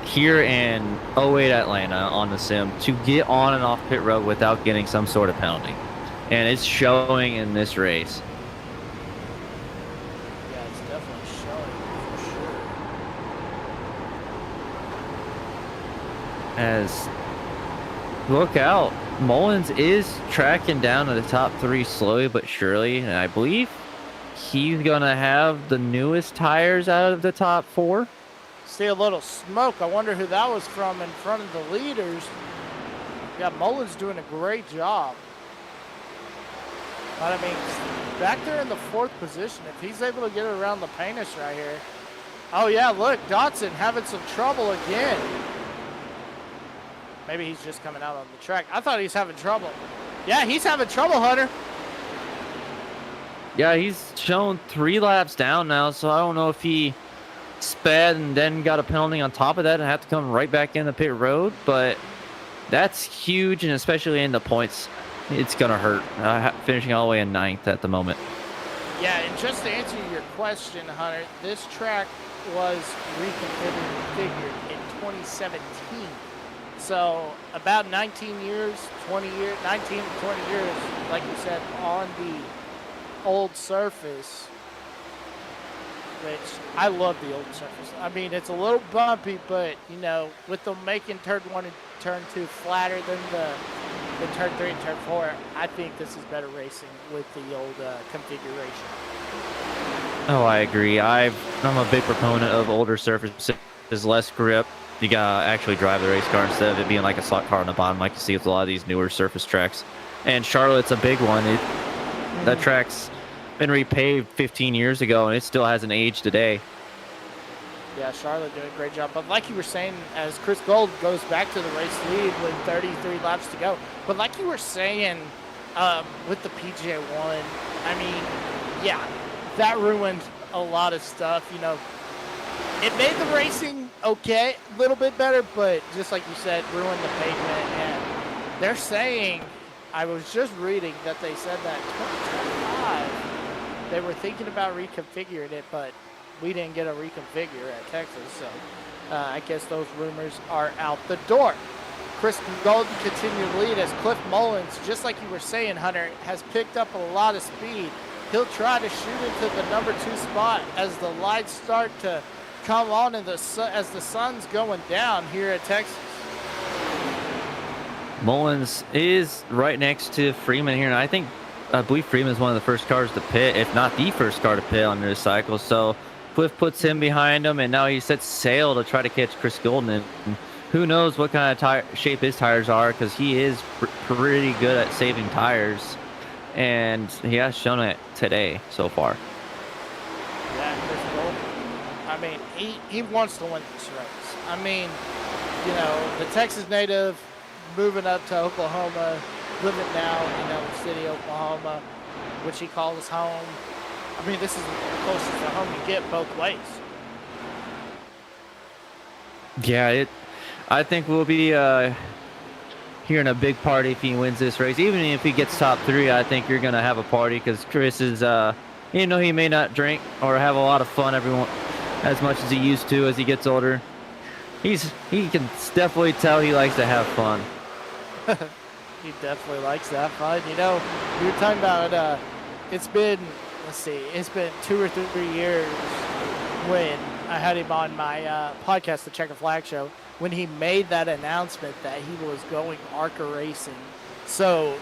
here in 08 Atlanta on the sim to get on and off pit road without getting some sort of penalty. And it's showing in this race. Yeah, it's definitely showing for sure. As look out, Mullins is tracking down to the top three slowly but surely, and I believe he's gonna have the newest tires out of the top four. See a little smoke. I wonder who that was from in front of the leaders. Yeah, Mullins doing a great job. But I mean, back there in the fourth position, if he's able to get around the Panis right here. Oh yeah, look, Dotson having some trouble again. Maybe he's just coming out on the track. I thought he's having trouble. Yeah, he's having trouble, Hunter. Yeah, he's shown 3 laps down now, so I don't know if he sped and then got a penalty on top of that and have to come right back in the pit road, but that's huge, and especially in the points, it's going to hurt, finishing all the way in 9th at the moment. Yeah, and just to answer your question, Hunter, this track was reconfigured in 2017. So about 19 years, 20 years, 19 to 20 years, like you said, on the old surface, which I love the old surface. I mean, it's a little bumpy, but, you know, with them making turn 1 and turn 2 flatter than the turn 3 and turn 4, I think this is better racing with the old configuration. Oh, I agree. I'm a big proponent of older surfaces, less grip. You gotta actually drive the race car instead of it being like a slot car on the bottom, like you see with a lot of these newer surface tracks. And Charlotte's a big one. That track's been repaved 15 years ago, and it still hasn't aged today. Yeah, Charlotte doing a great job. But like you were saying, as Chris Gold goes back to the race lead with 33 laps to go. But like you were saying with the PJ1, I mean, yeah, that ruined a lot of stuff. You know, it made the racing okay, a little bit better, but just like you said, ruined the pavement. And they're saying, I was just reading that they said that 2025, they were thinking about reconfiguring it, but we didn't get a reconfigure at Texas, so I guess those rumors are out the door. Chris Golden continued to lead as Cliff Mullins, just like you were saying, Hunter, has picked up a lot of speed. He'll try to shoot into the number 2 spot as the lights start to come on and as the sun's going down here at Texas. Mullins is right next to Freeman here, and I believe Freeman is one of the first cars to pit, if not the first car to pit on this cycle. So Cliff puts him behind him, and now he sets sail to try to catch Chris Golden. And who knows what kind of shape his tires are, because he is pretty good at saving tires, and he has shown it today so far. Yeah, Chris Golden. I mean, he wants to win this race. I mean, you know, the Texas native moving up to Oklahoma, living now in Elm City, Oklahoma, which he calls home. I mean, this is the closest to home you get both ways. Yeah, I think we'll be hearing a big party if he wins this race. Even if he gets top 3, I think you're going to have a party, because Chris is, even though he may not drink or have a lot of fun as much as he used to as he gets older, he can definitely tell he likes to have fun. He definitely likes that fun. You know, you were talking about it's been 2 or 3 years when I had him on my podcast, the Checker Flag Show, when he made that announcement that he was going ARCA racing. So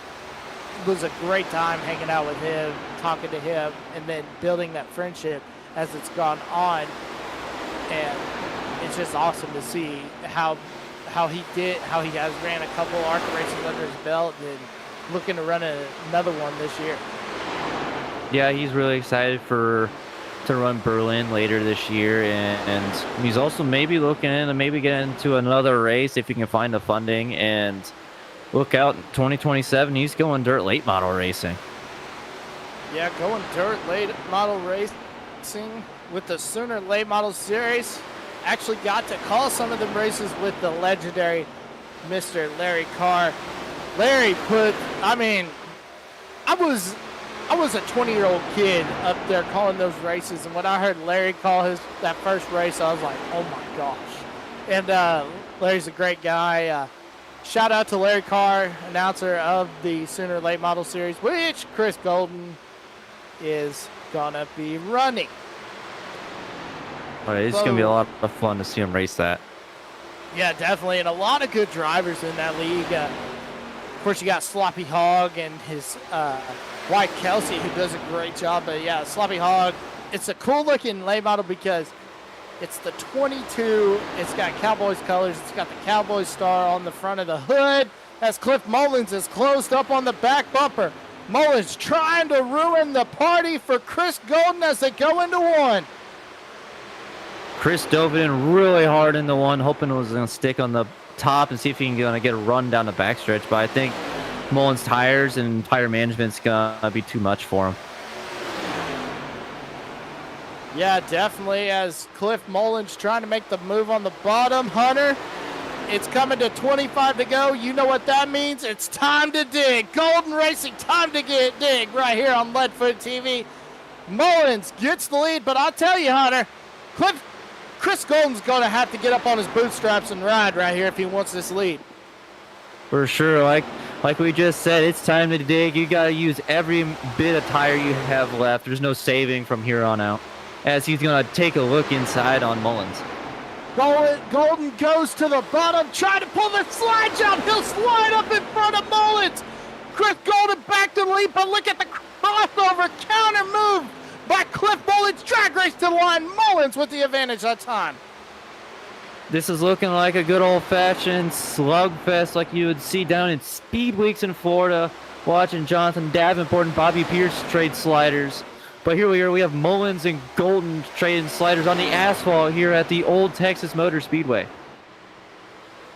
it was a great time hanging out with him, talking to him, and then building that friendship as it's gone on. And it's just awesome to see how he has ran a couple ARCA races under his belt and looking to run another one this year. Yeah, he's really excited to run Berlin later this year, and he's also maybe looking in and maybe get into another race if he can find the funding. And look out, 2027, he's going dirt late model racing. Yeah, going dirt late model racing with the Sooner Late Model Series. Actually got to call some of them races with the legendary Mr. Larry Carr. Larry I was a 20-year-old kid up there calling those races, and when I heard Larry call that first race, I was like, oh my gosh. And Larry's a great guy. Shout out to Larry Carr, announcer of the Sooner Late Model Series, which Chris Golden is gonna be running. All right, it's going to be a lot of fun to see him race that. Yeah, definitely, and a lot of good drivers in that league. Of course, you got Sloppy Hog and his wife Kelsey, who does a great job. But yeah, Sloppy Hog, it's a cool-looking late model because it's the 22. It's got Cowboys colors. It's got the Cowboys star on the front of the hood. As Cliff Mullins is closed up on the back bumper. Mullins trying to ruin the party for Chris Golden as they go into one. Chris dove in really hard in the one, hoping it was going to stick on the top and see if he can get a run down the backstretch. But I think Mullins' tires and tire management's going to be too much for him. Yeah, definitely. As Cliff Mullins trying to make the move on the bottom. Hunter, it's coming to 25 to go. You know what that means. It's time to dig. Golden Racing, time to dig right here on Leadfoot TV. Mullins gets the lead, but I'll tell you, Hunter, Chris Golden's going to have to get up on his bootstraps and ride right here if he wants this lead. For sure. Like we just said, it's time to dig. You got to use every bit of tire you have left. There's no saving from here on out, as he's going to take a look inside on Mullins. Golden goes to the bottom, trying to pull the slide jump. He'll slide up in front of Mullins. Chris Golden back to the lead, but look at the crossover counter move by Cliff Mullins. Drag race to the line. Mullins with the advantage that time. This is looking like a good old-fashioned slugfest like you would see down in Speed Weeks in Florida, watching Jonathan Davenport and Bobby Pierce trade sliders. But here we are, we have Mullins and Golden trading sliders on the asphalt here at the Old Texas Motor Speedway.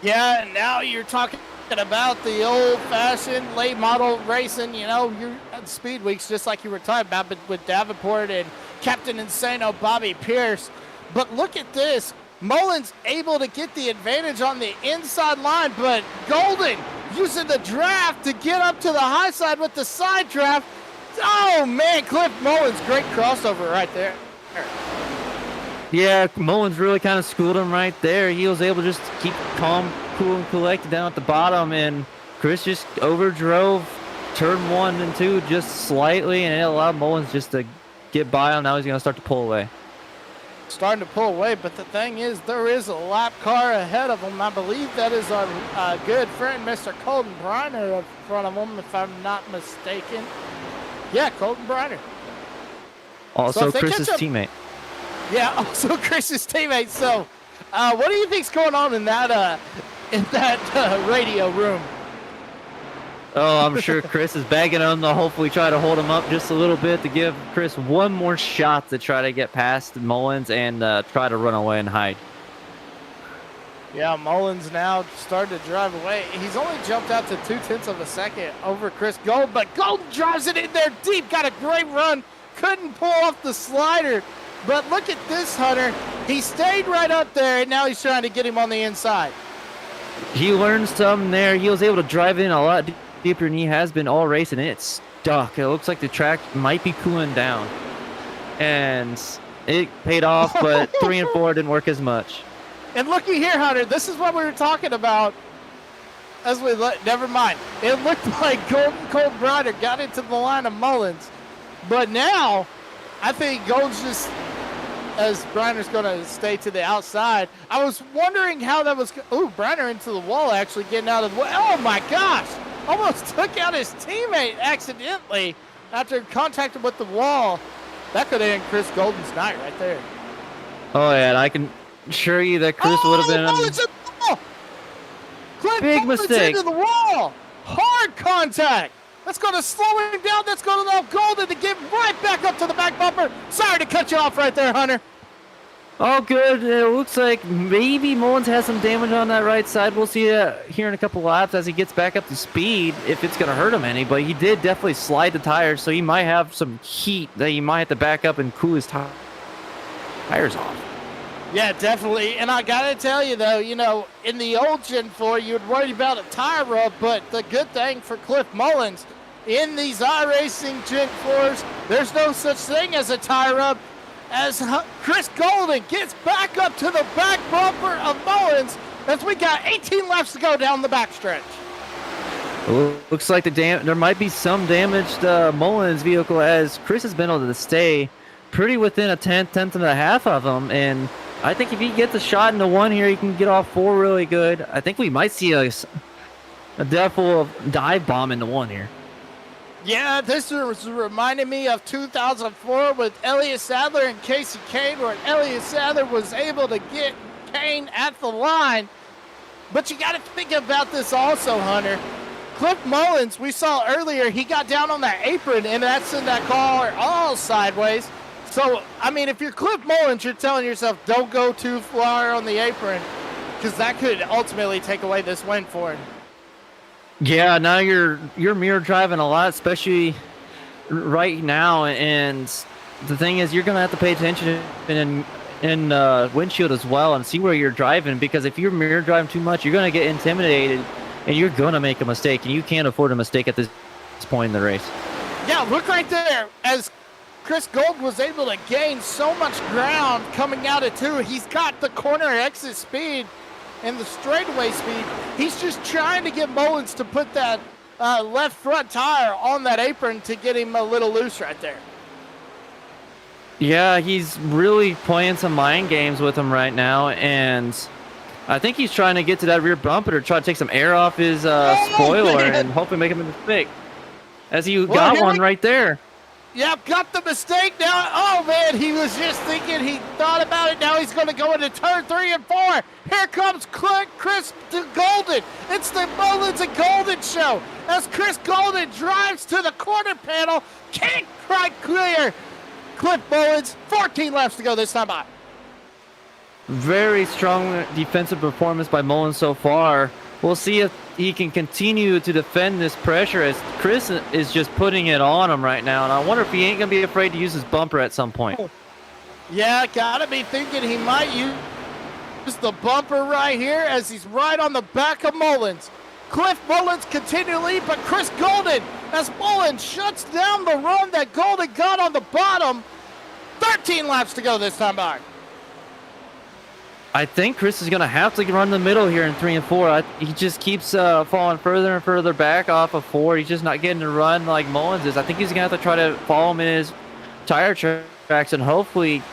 Yeah, and now you're talking about the old-fashioned late model racing. You know, you're at Speed Weeks just like you were talking about, but with Davenport and Captain Insano Bobby Pierce. But look at this. Mullins able to get the advantage on the inside line, but Golden using the draft to get up to the high side with the side draft. Oh, man, Cliff Mullins, great crossover right there. Yeah, Mullins really kind of schooled him right there. He was able to just keep calm, cool, and collected down at the bottom, and Chris just overdrove turn 1 and 2 just slightly, and it allowed Mullins just to get by him. Now he's going to start to pull away. Starting to pull away, but the thing is, there is a lap car ahead of him. I believe that is our good friend, Mr. Colton Briner, in front of him, if I'm not mistaken. Yeah, Colton Briner. Also, So Chris's teammate. Yeah, also Chris's teammate. So, what do you think's going on in that radio room? Oh, I'm sure Chris is bagging on to hopefully try to hold him up just a little bit to give Chris one more shot to try to get past Mullins and try to run away and hide. Yeah, Mullins now starting to drive away. He's only jumped out to 0.2 of a second over Chris Gold, but Golden drives it in there deep. Got a great run. Couldn't pull off the slider. But look at this, Hunter. He stayed right up there, and now he's trying to get him on the inside. He learned something there. He was able to drive in a lot deeper than he has been all race, and it's stuck. It looks like the track might be cooling down. And it paid off, but 3 and 4 didn't work as much. And looky here, Hunter. This is what we were talking about. Never mind. It looked like Golden Cold Briner got into the line of Mullins. But now, I think Golden's just, as Briner's going to stay to the outside. I was wondering how that was. Ooh, Briner into the wall, actually getting out of the way. Oh, my gosh. Almost took out his teammate accidentally after contacting with the wall. That could have ended Chris Golden's night right there. Oh, yeah, and I can assure you that Chris would have been Mullins in the wall. Clint big Mullins mistake. into the wall. Hard contact. That's going to slow him down. That's going to allow Golden to get right back up to the back bumper. Sorry to cut you off right there, Hunter. Oh, good. It looks like maybe Mullins has some damage on that right side. We'll see here in a couple laps as he gets back up to speed, if it's going to hurt him any. But he did definitely slide the tires, so he might have some heat that he might have to back up and cool his tires off. Yeah, definitely. And I got to tell you, though, in the old Gen 4, you'd worry about a tire rub. But the good thing for Cliff Mullins, in these iRacing Gen 4s, there's no such thing as a tire rub, as Chris Golden gets back up to the back bumper of Mullins as we got 18 laps to go down the backstretch. Looks like there might be some damaged Mullins vehicle, as Chris has been able to stay pretty within a tenth and a half of him. And I think if he gets a shot into one here, he can get off 4 really good. I think we might see a devil dive bomb into one here. Yeah, this was reminding me of 2004 with Elliott Sadler and Casey Kane, where Elliott Sadler was able to get Kane at the line. But you got to think about this also, Hunter. Cliff Mullins, we saw earlier, he got down on that apron, and that's in that car all sideways. So, I mean, if you're Cliff Mullins, you're telling yourself, don't go too far on the apron, because that could ultimately take away this win for him. Yeah, now you're mirror driving a lot, especially right now. And the thing is, you're gonna have to pay attention in windshield as well and see where you're driving, because if you're mirror driving too much, you're gonna get intimidated and you're gonna make a mistake, and you can't afford a mistake at this point in the race. Yeah, look right there. As Chris Gold was able to gain so much ground coming out of 2, he's got the corner exit speed and the straightaway speed. He's just trying to get Mullins to put that left front tire on that apron to get him a little loose right there. Yeah, he's really playing some mind games with him right now, and I think he's trying to get to that rear bumper to try to take some air off his spoiler and hopefully make him a mistake. As he got one right there. Yep, got the mistake now. Oh, man, he was just thinking. He thought about it. Now he's going to go into turn 3 and 4. Here comes Chris Golden. It's the Mullins and Golden show as Chris Golden drives to the corner panel. Can't quite clear Cliff Mullins. 14 laps to go this time out. Very strong defensive performance by Mullins so far. We'll see if he can continue to defend this pressure, as Chris is just putting it on him right now. And I wonder if he ain't going to be afraid to use his bumper at some point. Yeah, gotta be thinking he might use the bumper right here as he's right on the back of Mullins. Cliff Mullins continually, but Chris Golden, as Mullins shuts down the run that Golden got on the bottom. 13 laps to go this time by. I think Chris is going to have to run the middle here in 3 and 4. He just keeps falling further and further back off of 4. He's just not getting to run like Mullins is. I think he's going to have to try to follow him in his tire tracks and hopefully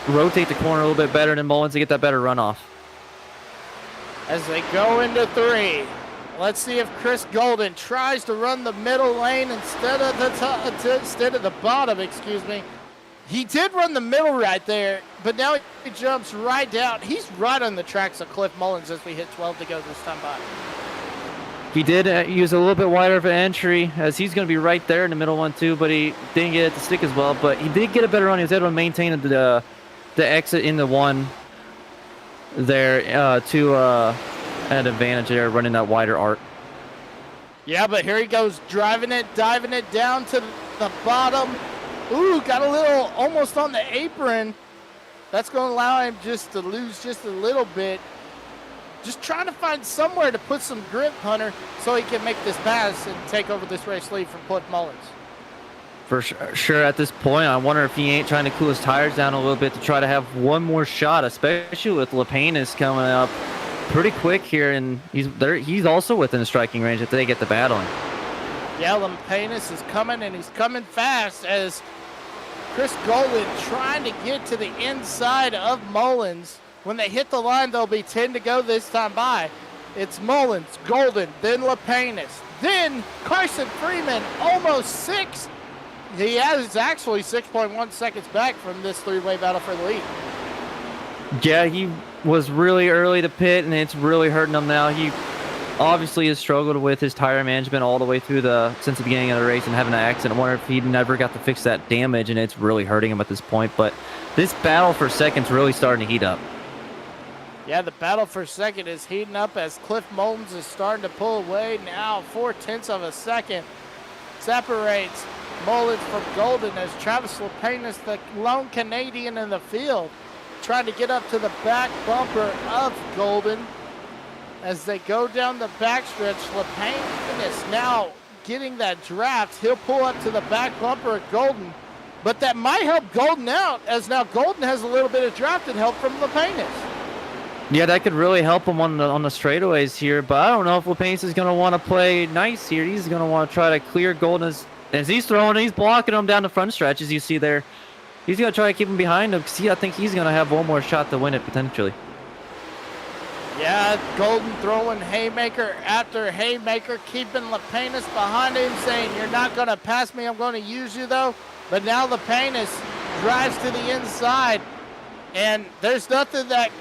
rotate the corner a little bit better than Mullins to get that better runoff. As they go into 3, let's see if Chris Golden tries to run the middle lane instead of the bottom, excuse me. He did run the middle right there, but now he jumps right down. He's right on the tracks of Cliff Mullins as we hit 12 to go this time by. He did use a little bit wider of an entry as he's going to be right there in the middle one too, but he didn't get it to stick as well. But he did get a better run. He was able to maintain the exit in the 1 there to an advantage there, running that wider arc. Yeah, but here he goes, driving it, diving it down to the bottom. Ooh, got a little almost on the apron. That's going to allow him just to lose just a little bit. Just trying to find somewhere to put some grip, Hunter, so he can make this pass and take over this race lead from Cliff Mullins. For sure, at this point, I wonder if he ain't trying to cool his tires down a little bit to try to have one more shot, especially with Lapinus coming up pretty quick here, and he's also within the striking range if they get the battling. Yeah, Lapinus is coming, and he's coming fast as Chris Golden trying to get to the inside of Mullins. When they hit the line, there'll be 10 to go this time by. It's Mullins, Golden, then Lapinus, then Carson Freeman, almost 6. He is actually 6.1 seconds back from this 3-way battle for the lead. Yeah, he was really early to pit, and it's really hurting him now. He obviously has struggled with his tire management all the way through since the beginning of the race and having an accident. I wonder if he never got to fix that damage, and it's really hurting him at this point. But this battle for second's really starting to heat up. Yeah, the battle for second is heating up as Cliff Mullins is starting to pull away now. 0.4 of a second separates Mullins from Golden as Travis Lapinus, the lone Canadian in the field, trying to get up to the back bumper of Golden. As they go down the backstretch, Lapinus now getting that draft. He'll pull up to the back bumper of Golden, but that might help Golden out as now Golden has a little bit of drafted help from Lapinus. Yeah, that could really help him on the straightaways here, but I don't know if Lapinus is going to want to play nice here. He's going to want to try to clear Golden as he's throwing, he's blocking him down the front stretch, as you see there. He's going to try to keep him behind him because I think he's going to have one more shot to win it potentially. Yeah, Golden throwing haymaker after haymaker, keeping Lapinus behind him, saying, you're not going to pass me, I'm going to use you though. But now Lapinus drives to the inside, and there's nothing that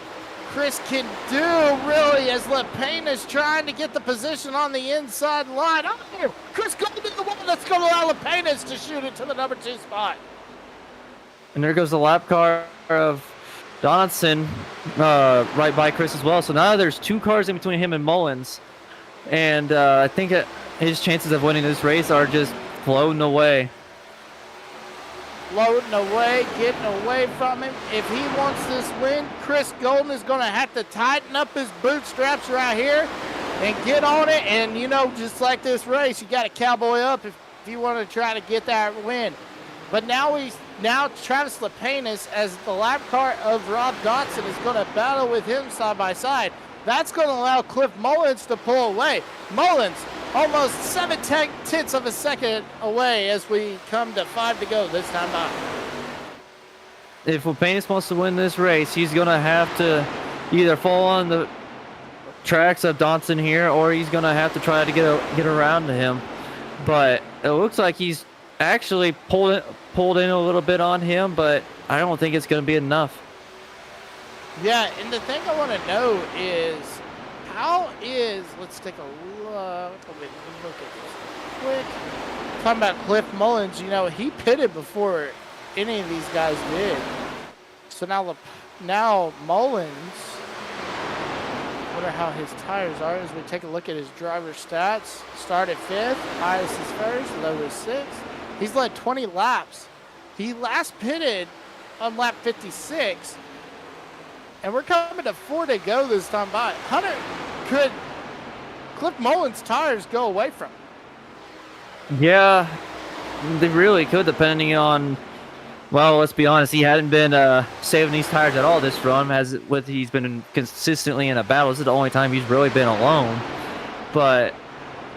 Chris can do really as Lapinus trying to get the position on the inside line. Oh, Chris Golden, the one that's going to allow Lapinus to shoot it to the number 2 spot. And there goes the lap car of Donaldson right by Chris as well. So now there's 2 cars in between him and Mullins. And I think his chances of winning this race are just floating away. Floating away, getting away from him. If he wants this win, Chris Golden is going to have to tighten up his bootstraps right here and get on it. And, you know, just like this race, you got to cowboy up if you want to try to get that win. But now Travis Lapinus, as the lap car of Rob Dodson, is going to battle with him side by side. That's going to allow Cliff Mullins to pull away. Mullins almost 0.7 of a second away as we come to 5 to go this time by. If Lapinus wants to win this race, he's going to have to either fall on the tracks of Dodson here, or he's going to have to try to get around to him. But it looks like he's actually pulled in a little bit on him, but I don't think it's going to be enough. Yeah, and the thing I want to know is, let's take a look at this quick. Talking about Cliff Mullins, you know, he pitted before any of these guys did. So now Mullins, wonder how his tires are as we take a look at his driver stats. Started 5th, highest is 1st, lowest 6th. He's led 20 laps. He last pitted on lap 56. And we're coming to 4 to go this time by. Hunter, could Cliff Mullins' tires go away from him? Yeah, they really could, depending on. Well, let's be honest. He hadn't been saving these tires at all this run. He's been consistently in a battle. This is the only time he's really been alone. But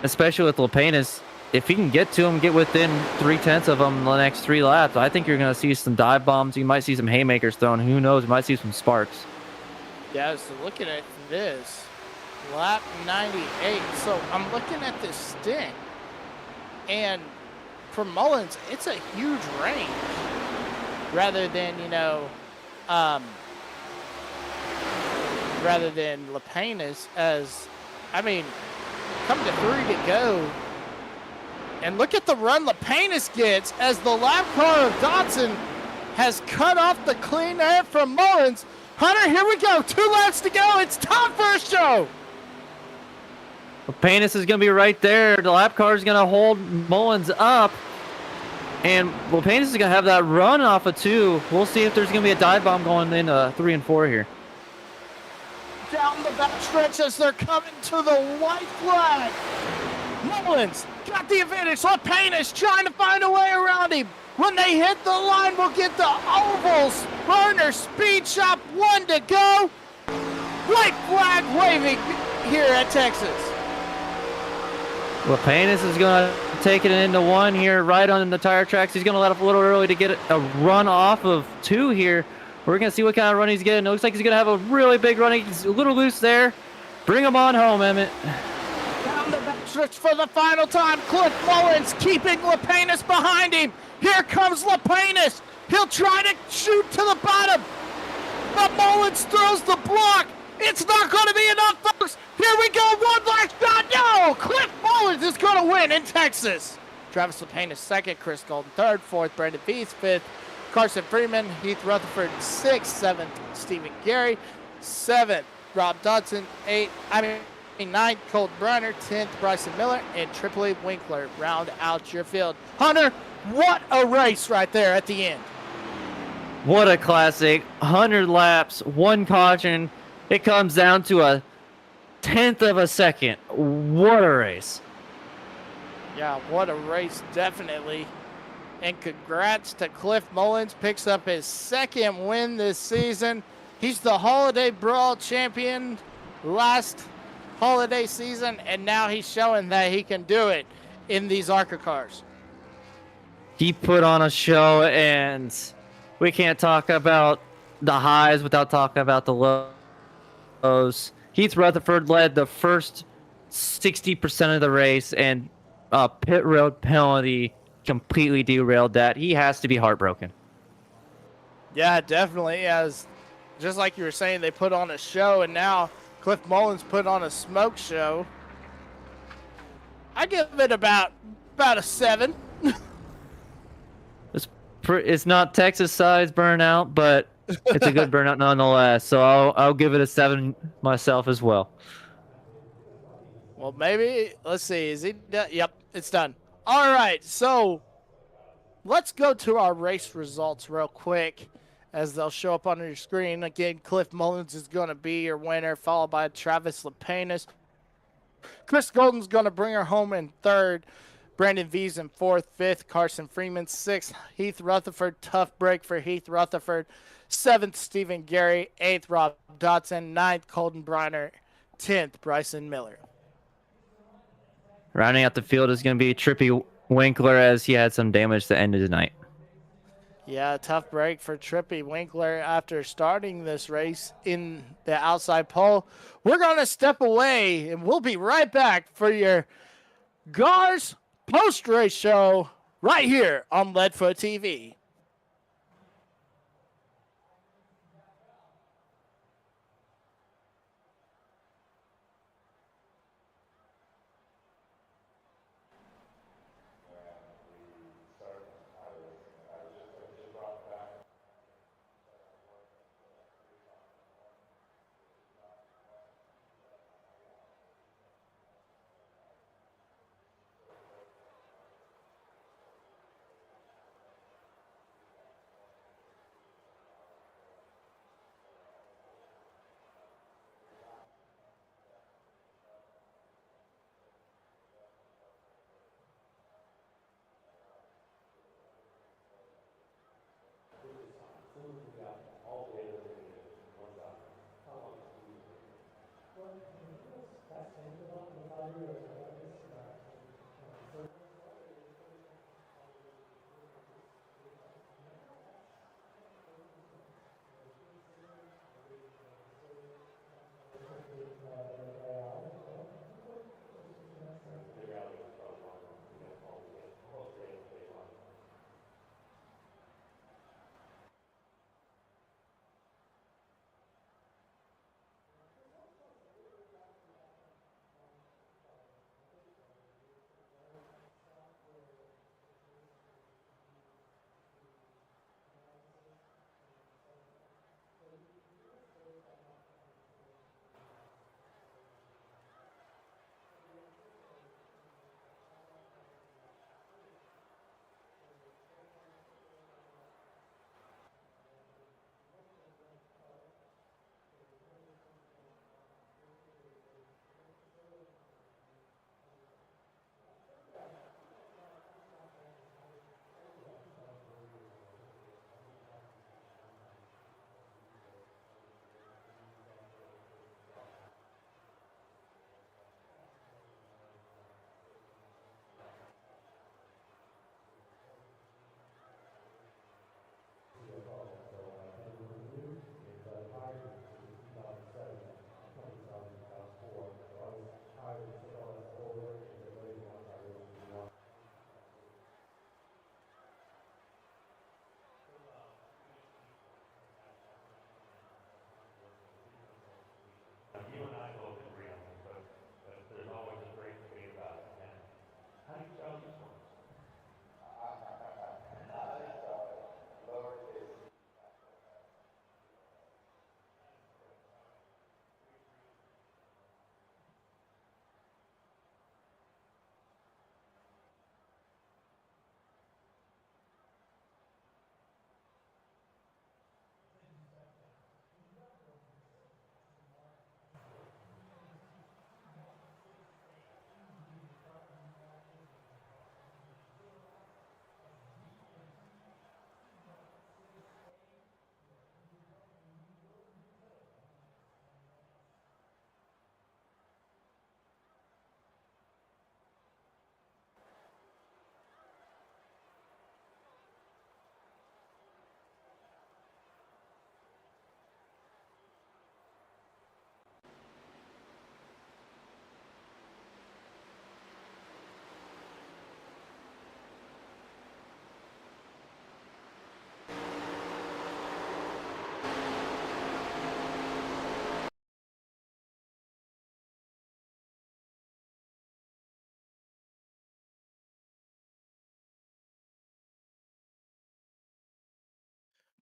especially with Lepenis, if he can get to him, get within 0.3 of him in the next 3 laps, I think you're going to see some dive bombs. You might see some haymakers thrown. Who knows? You might see some sparks. Yeah, so looking at this, lap 98. So I'm looking at this stint, and for Mullins, it's a huge range. Rather than, rather than Lepenis, as, I mean, coming to 3 to go. And look at the run Lepenis gets as the lap car of Dodson has cut off the clean air from Mullins. Hunter, here we go. 2 laps to go. It's time for a show. Lepenis is going to be right there. The lap car is going to hold Mullins up. And Lepenis is going to have that run off of 2. We'll see if there's going to be a dive bomb going in 3 and 4 here. Down the back stretch as they're coming to the white flag. Mullins got the advantage. Lepenis trying to find a way around him. When they hit the line, we'll get the ovals. Burner Speed Shop 1 to go. White flag waving here at Texas. Lepenis is going to take it into 1 here right on the tire tracks. He's going to let up a little early to get a run off of 2 here. We're going to see what kind of run he's getting. It looks like he's going to have a really big run. He's a little loose there. Bring him on home, Emmett. Down the backstretch for the final time. Cliff Mullins keeping Lepenis behind him. Here comes Lepenis. He'll try to shoot to the bottom. But Mullins throws the block. It's not going to be enough, folks. Here we go. One last shot. No! Cliff Mullins is going to win in Texas. Travis Lepenis second. Chris Golden third. Fourth, Brandon Vees fifth. Carson Freeman. Heath Rutherford sixth. Seventh, Stephen Gary. Seventh, Rob Dodson. Ninth, Colton Brunner. 10th, Bryson Miller. And Tripoli Winkler round out your field. Hunter, what a race right there at the end. What a classic. 100 laps, 1 caution. It comes down to a 1/10 of a second. What a race. Yeah, what a race, definitely. And congrats to Cliff Mullins. Picks up his 2nd win this season. He's the Holiday Brawl champion last holiday season, and now he's showing that he can do it in these ARCA cars. He put on a show, and we can't talk about the highs without talking about the lows. Heath Rutherford led the first 60% of the race, and a pit road penalty completely derailed that. He has to be heartbroken. Yeah, definitely. As just like you were saying, they put on a show, and now Cliff Mullins put on a smoke show. I give it about a 7. It's not Texas size burnout, but it's a good burnout nonetheless. So I'll give it a 7 myself as well. Well, maybe. Let's see. Is he done? Yep, it's done. All right, so let's go to our race results real quick as they'll show up on your screen. Again, Cliff Mullins is going to be your winner, followed by Travis Lepenis. Chris Golden's going to bring her home in 3rd. Brandon Vees in 4th. 5th, Carson Freeman. 6th, Heath Rutherford. Tough break for Heath Rutherford. 7th, Stephen Gary. 8th, Rob Dodson. 9th, Colton Briner. 10th, Bryson Miller. Rounding out the field is going to be Trippy Winkler, as he had some damage to end of the night. Yeah, tough break for Trippy Winkler after starting this race in the outside pole. We're going to step away, and we'll be right back for your GARS post-race show right here on Leadfoot TV.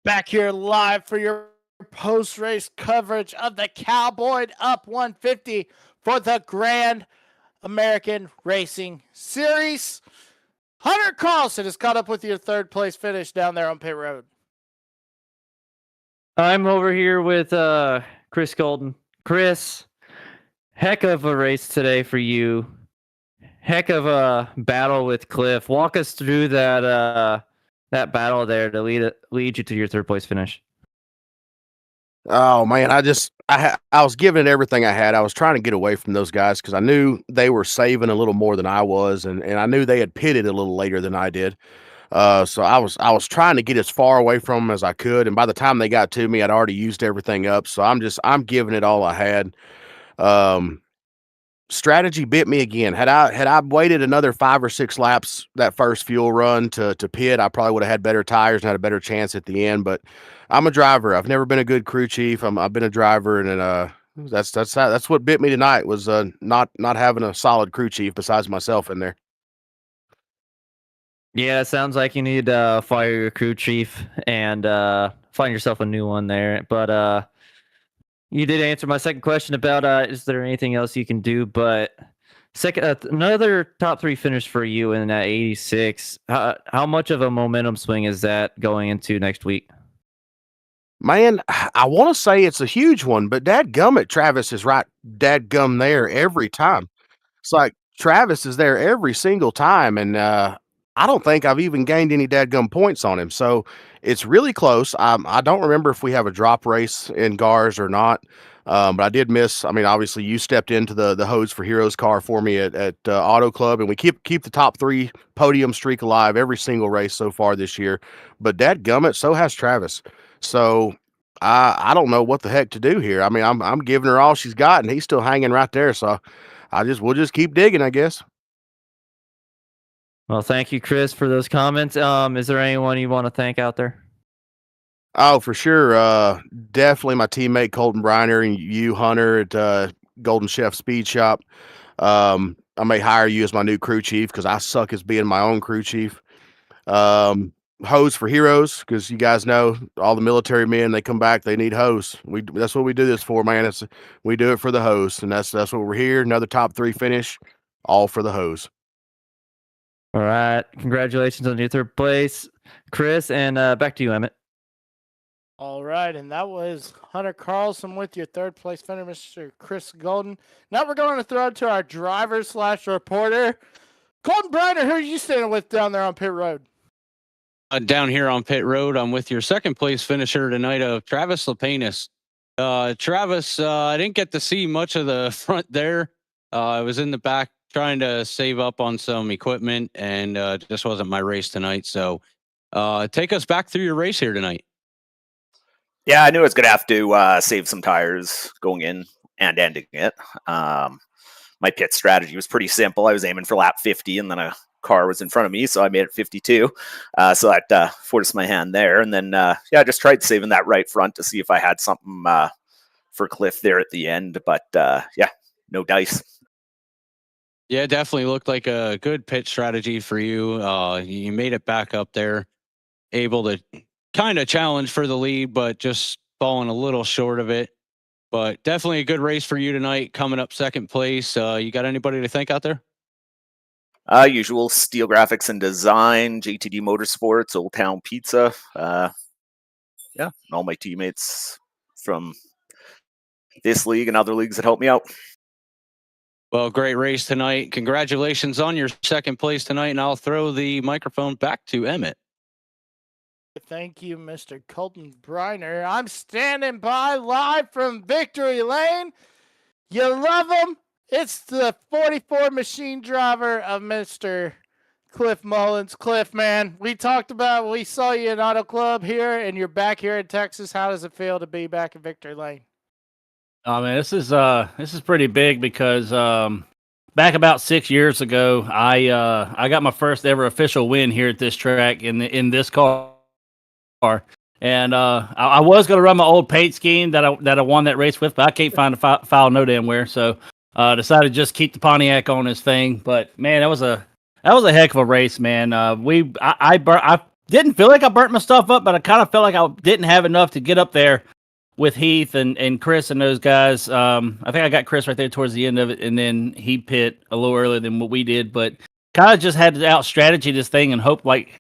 Back here live for your post-race coverage of the Cowboy'd Up 150 for the Grand American Racing Series. Hunter Carlson is caught up with your third place finish down there on pit road. I'm over here with Chris Golden. Chris, heck of a race today for you. Heck of a battle with Cliff. Walk us through that battle there to lead you to your third place finish. Oh man, I was giving it everything I had. I was trying to get away from those guys because I knew they were saving a little more than I was, and I knew they had pitted a little later than I did. So I was trying to get as far away from them as I could, and by the time they got to me, I'd already used everything up. So I'm giving it all I had. Strategy bit me again. Had I waited another 5 or 6 laps that first fuel run to pit, I probably would have had better tires and had a better chance at the end. But I'm a driver. I've never been a good crew chief. I've been a driver, and that's what bit me tonight was not having a solid crew chief besides myself in there. Yeah, it sounds like you need to fire your crew chief and find yourself a new one there. But you did answer my second question about is there anything else you can do? But second, another top 3 finish for you in that 86. How much of a momentum swing is that going into next week? Man, I want to say it's a huge one, but dadgummit, Travis is right dadgum there every time. It's like Travis is there every single time, and I don't think I've even gained any dadgum points on him. So it's really close. I don't remember if we have a drop race in GARS or not. But I did miss. I mean, obviously, you stepped into the Hose for Heroes car for me at Auto Club, and we keep the top 3 podium streak alive every single race so far this year. But dadgummit, so has Travis. So I don't know what the heck to do here. I mean, I'm giving her all she's got, and he's still hanging right there. So we'll just keep digging, I guess. Well, thank you, Chris, for those comments. Is there anyone you want to thank out there? Oh, for sure. Definitely my teammate Colton Briner and you, Hunter, at Golden Chef Speed Shop. I may hire you as my new crew chief because I suck as being my own crew chief. Hose for Heroes, because you guys know all the military men, they come back, they need hose. That's what we do this for, man. We do it for the hose, and that's what we're here. Another top 3 finish, all for the hose. All right. Congratulations on your 3rd place, Chris, and back to you, Emmett. All right, and that was Hunter Carlson with your 3rd place finish, Mr. Chris Golden. Now we're going to throw it to our driver/reporter, Colton Briner. Who are you standing with down there on pit road? Down here on pit road, I'm with your 2nd place finisher tonight, of Travis Lepanus. Travis, I didn't get to see much of the front there. I was in the back trying to save up on some equipment, and just wasn't my race tonight. So take us back through your race here tonight. Yeah, I knew I was going to have to save some tires going in and ending it. My pit strategy was pretty simple. I was aiming for lap 50, and then a car was in front of me, so I made it 52. So that forced my hand there. And then, I just tried saving that right front to see if I had something for Cliff there at the end. But, no dice. Yeah, it definitely looked like a good pit strategy for you. You made it back up there, able to kind of challenge for the lead, but just falling a little short of it. But definitely a good race for you tonight, coming up 2nd place. You got anybody to thank out there? Usual Steel Graphics and Design, JTD Motorsports, Old Town Pizza. And all my teammates from this league and other leagues that helped me out. Well, great race tonight. Congratulations on your 2nd place tonight, and I'll throw the microphone back to Emmett. Thank you, Mr. Colton Briner. I'm standing by live from Victory Lane. You love him. It's the 44 machine driver of Mr. Cliff Mullins. Cliff, man, we saw you in Auto Club here, and you're back here in Texas. How does it feel to be back in Victory Lane? Oh man, this is pretty big because back about 6 years ago, I got my first ever official win here at this track in this car, and I was going to run my old paint scheme that I won that race with, but I can't find a file no damn where, so decided to just keep the Pontiac on this thing. But man, that was a heck of a race, man. I didn't feel like I burnt my stuff up, but I kind of felt like I didn't have enough to get up there with Heath and Chris and those guys. I think I got Chris right there towards the end of it, and then he pit a little earlier than what we did, but kind of just had to out strategy this thing and hope like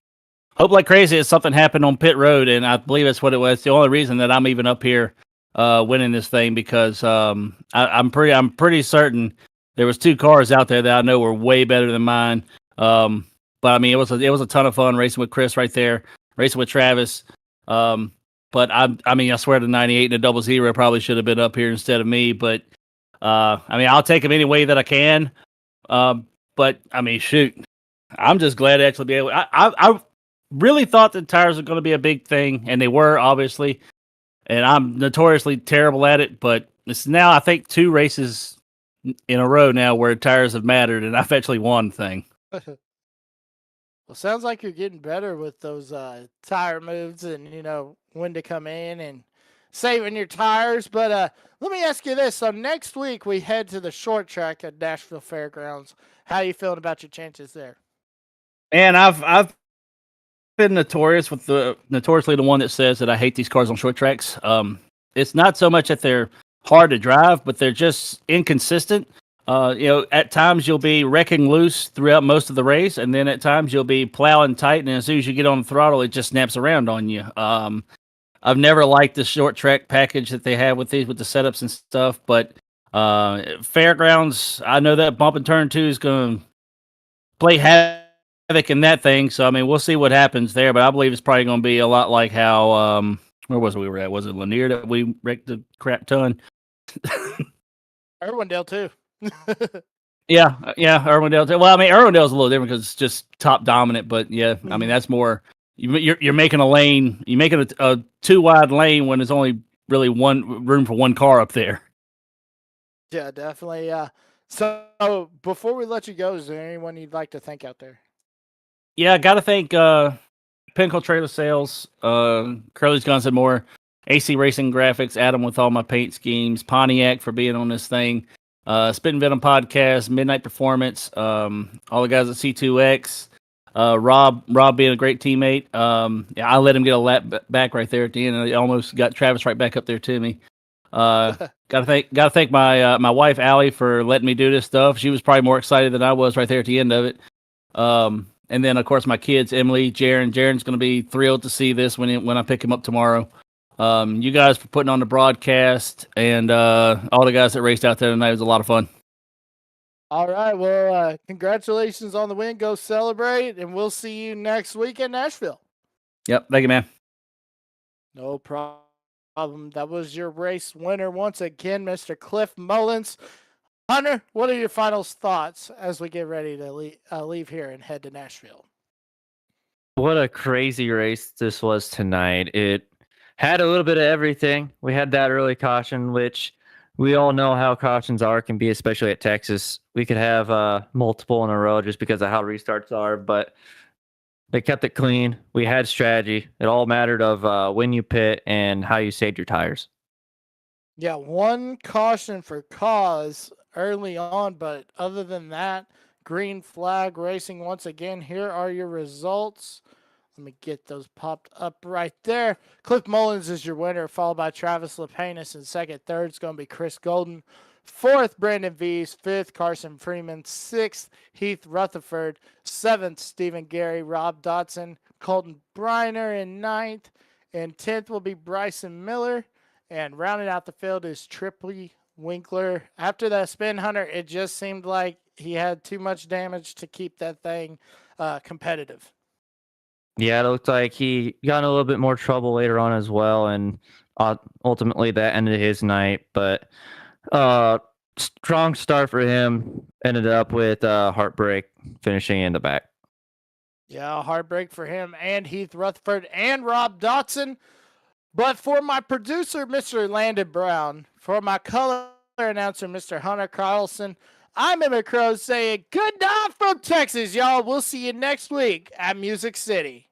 crazy that something happened on pit road, and I believe that's what it was. The only reason that I'm even up here winning this thing, because I'm pretty certain there was 2 cars out there that I know were way better than mine. But I mean, it was a ton of fun racing with Chris right there, racing with Travis. But I mean, I swear the 98 and the 00 probably should have been up here instead of me. But I mean, I'll take them any way that I can. But I mean, shoot, I'm just glad to actually be able. I really thought that tires were going to be a big thing, and they were, obviously. And I'm notoriously terrible at it, but it's now, I think, 2 races in a row now where tires have mattered, and I've actually won the thing. Well, sounds like you're getting better with those tire moves and, when to come in and saving your tires. But let me ask you this. So next week we head to the short track at Nashville Fairgrounds. How are you feeling about your chances there? And I've been notoriously the one that says that I hate these cars on short tracks. It's not so much that they're hard to drive, but they're just inconsistent. At times you'll be wrecking loose throughout most of the race, and then at times you'll be plowing tight, and as soon as you get on the throttle, it just snaps around on you. I've never liked the short track package that they have with the setups and stuff, but Fairgrounds, I know that bump and turn 2 is going to play havoc havoc in that thing. So I mean, we'll see what happens there. But I believe it's probably going to be a lot like how where was we were at? Was it Lanier that we wrecked the crap ton? Irwindale too. Yeah, Irwindale. Well, I mean, Irwindale's a little different because it's just top dominant. But yeah, I mean, that's more. You're making a lane. You're making a 2 wide lane when there's only really one room for one car up there. Yeah, definitely. So before we let you go, is there anyone you'd like to thank out there? Yeah, got to thank Pinnacle Trailer Sales, Curly's Guns and More, AC Racing Graphics, Adam with all my paint schemes, Pontiac for being on this thing, Spit and Venom Podcast, Midnight Performance, all the guys at C2X, Rob being a great teammate. Yeah, I let him get a lap back right there at the end, and I almost got Travis right back up there to me. Gotta thank my wife Allie for letting me do this stuff. She was probably more excited than I was right there at the end of it. And then of course my kids, Emily, Jaron. Jaron's gonna be thrilled to see this when I pick him up tomorrow. You guys for putting on the broadcast, and all the guys that raced out there tonight. It was a lot of fun. All right. Well, congratulations on the win. Go celebrate, and we'll see you next week in Nashville. Yep, thank you, man. No problem. That was your race winner once again, Mr. Cliff Mullins. Hunter, what are your final thoughts as we get ready to leave here and head to Nashville? What a crazy race this was tonight. It had a little bit of everything. We had that early caution, which we all know how cautions can be, especially at Texas. We could have multiple in a row just because of how restarts are, but they kept it clean. We had strategy. It all mattered of when you pit and how you saved your tires. Yeah, one caution for cause early on, but other than that, green flag racing once again. Here are your results. Let me get those popped up right there. Cliff Mullins is your winner, followed by Travis Lepanis in second. Third is going to be Chris Golden. Fourth, Brandon Vees. Fifth, Carson Freeman. Sixth, Heath Rutherford. Seventh, Stephen Gary. Rob Dotson. Colton Briner in ninth. And 10th will be Bryson Miller. And rounding out the field is Tripley Winkler. After that spin, Hunter, it just seemed like he had too much damage to keep that thing competitive. Yeah, it looked like he got in a little bit more trouble later on as well, and ultimately that ended his night. But strong start for him. Ended up with heartbreak, finishing in the back. Yeah, heartbreak for him and Heath Rutherford and Rob Dotson. But for my producer, Mr. Landon Brown, for my color announcer, Mr. Hunter Carlson, I'm Emmett Crow saying good night from Texas, y'all. We'll see you next week at Music City.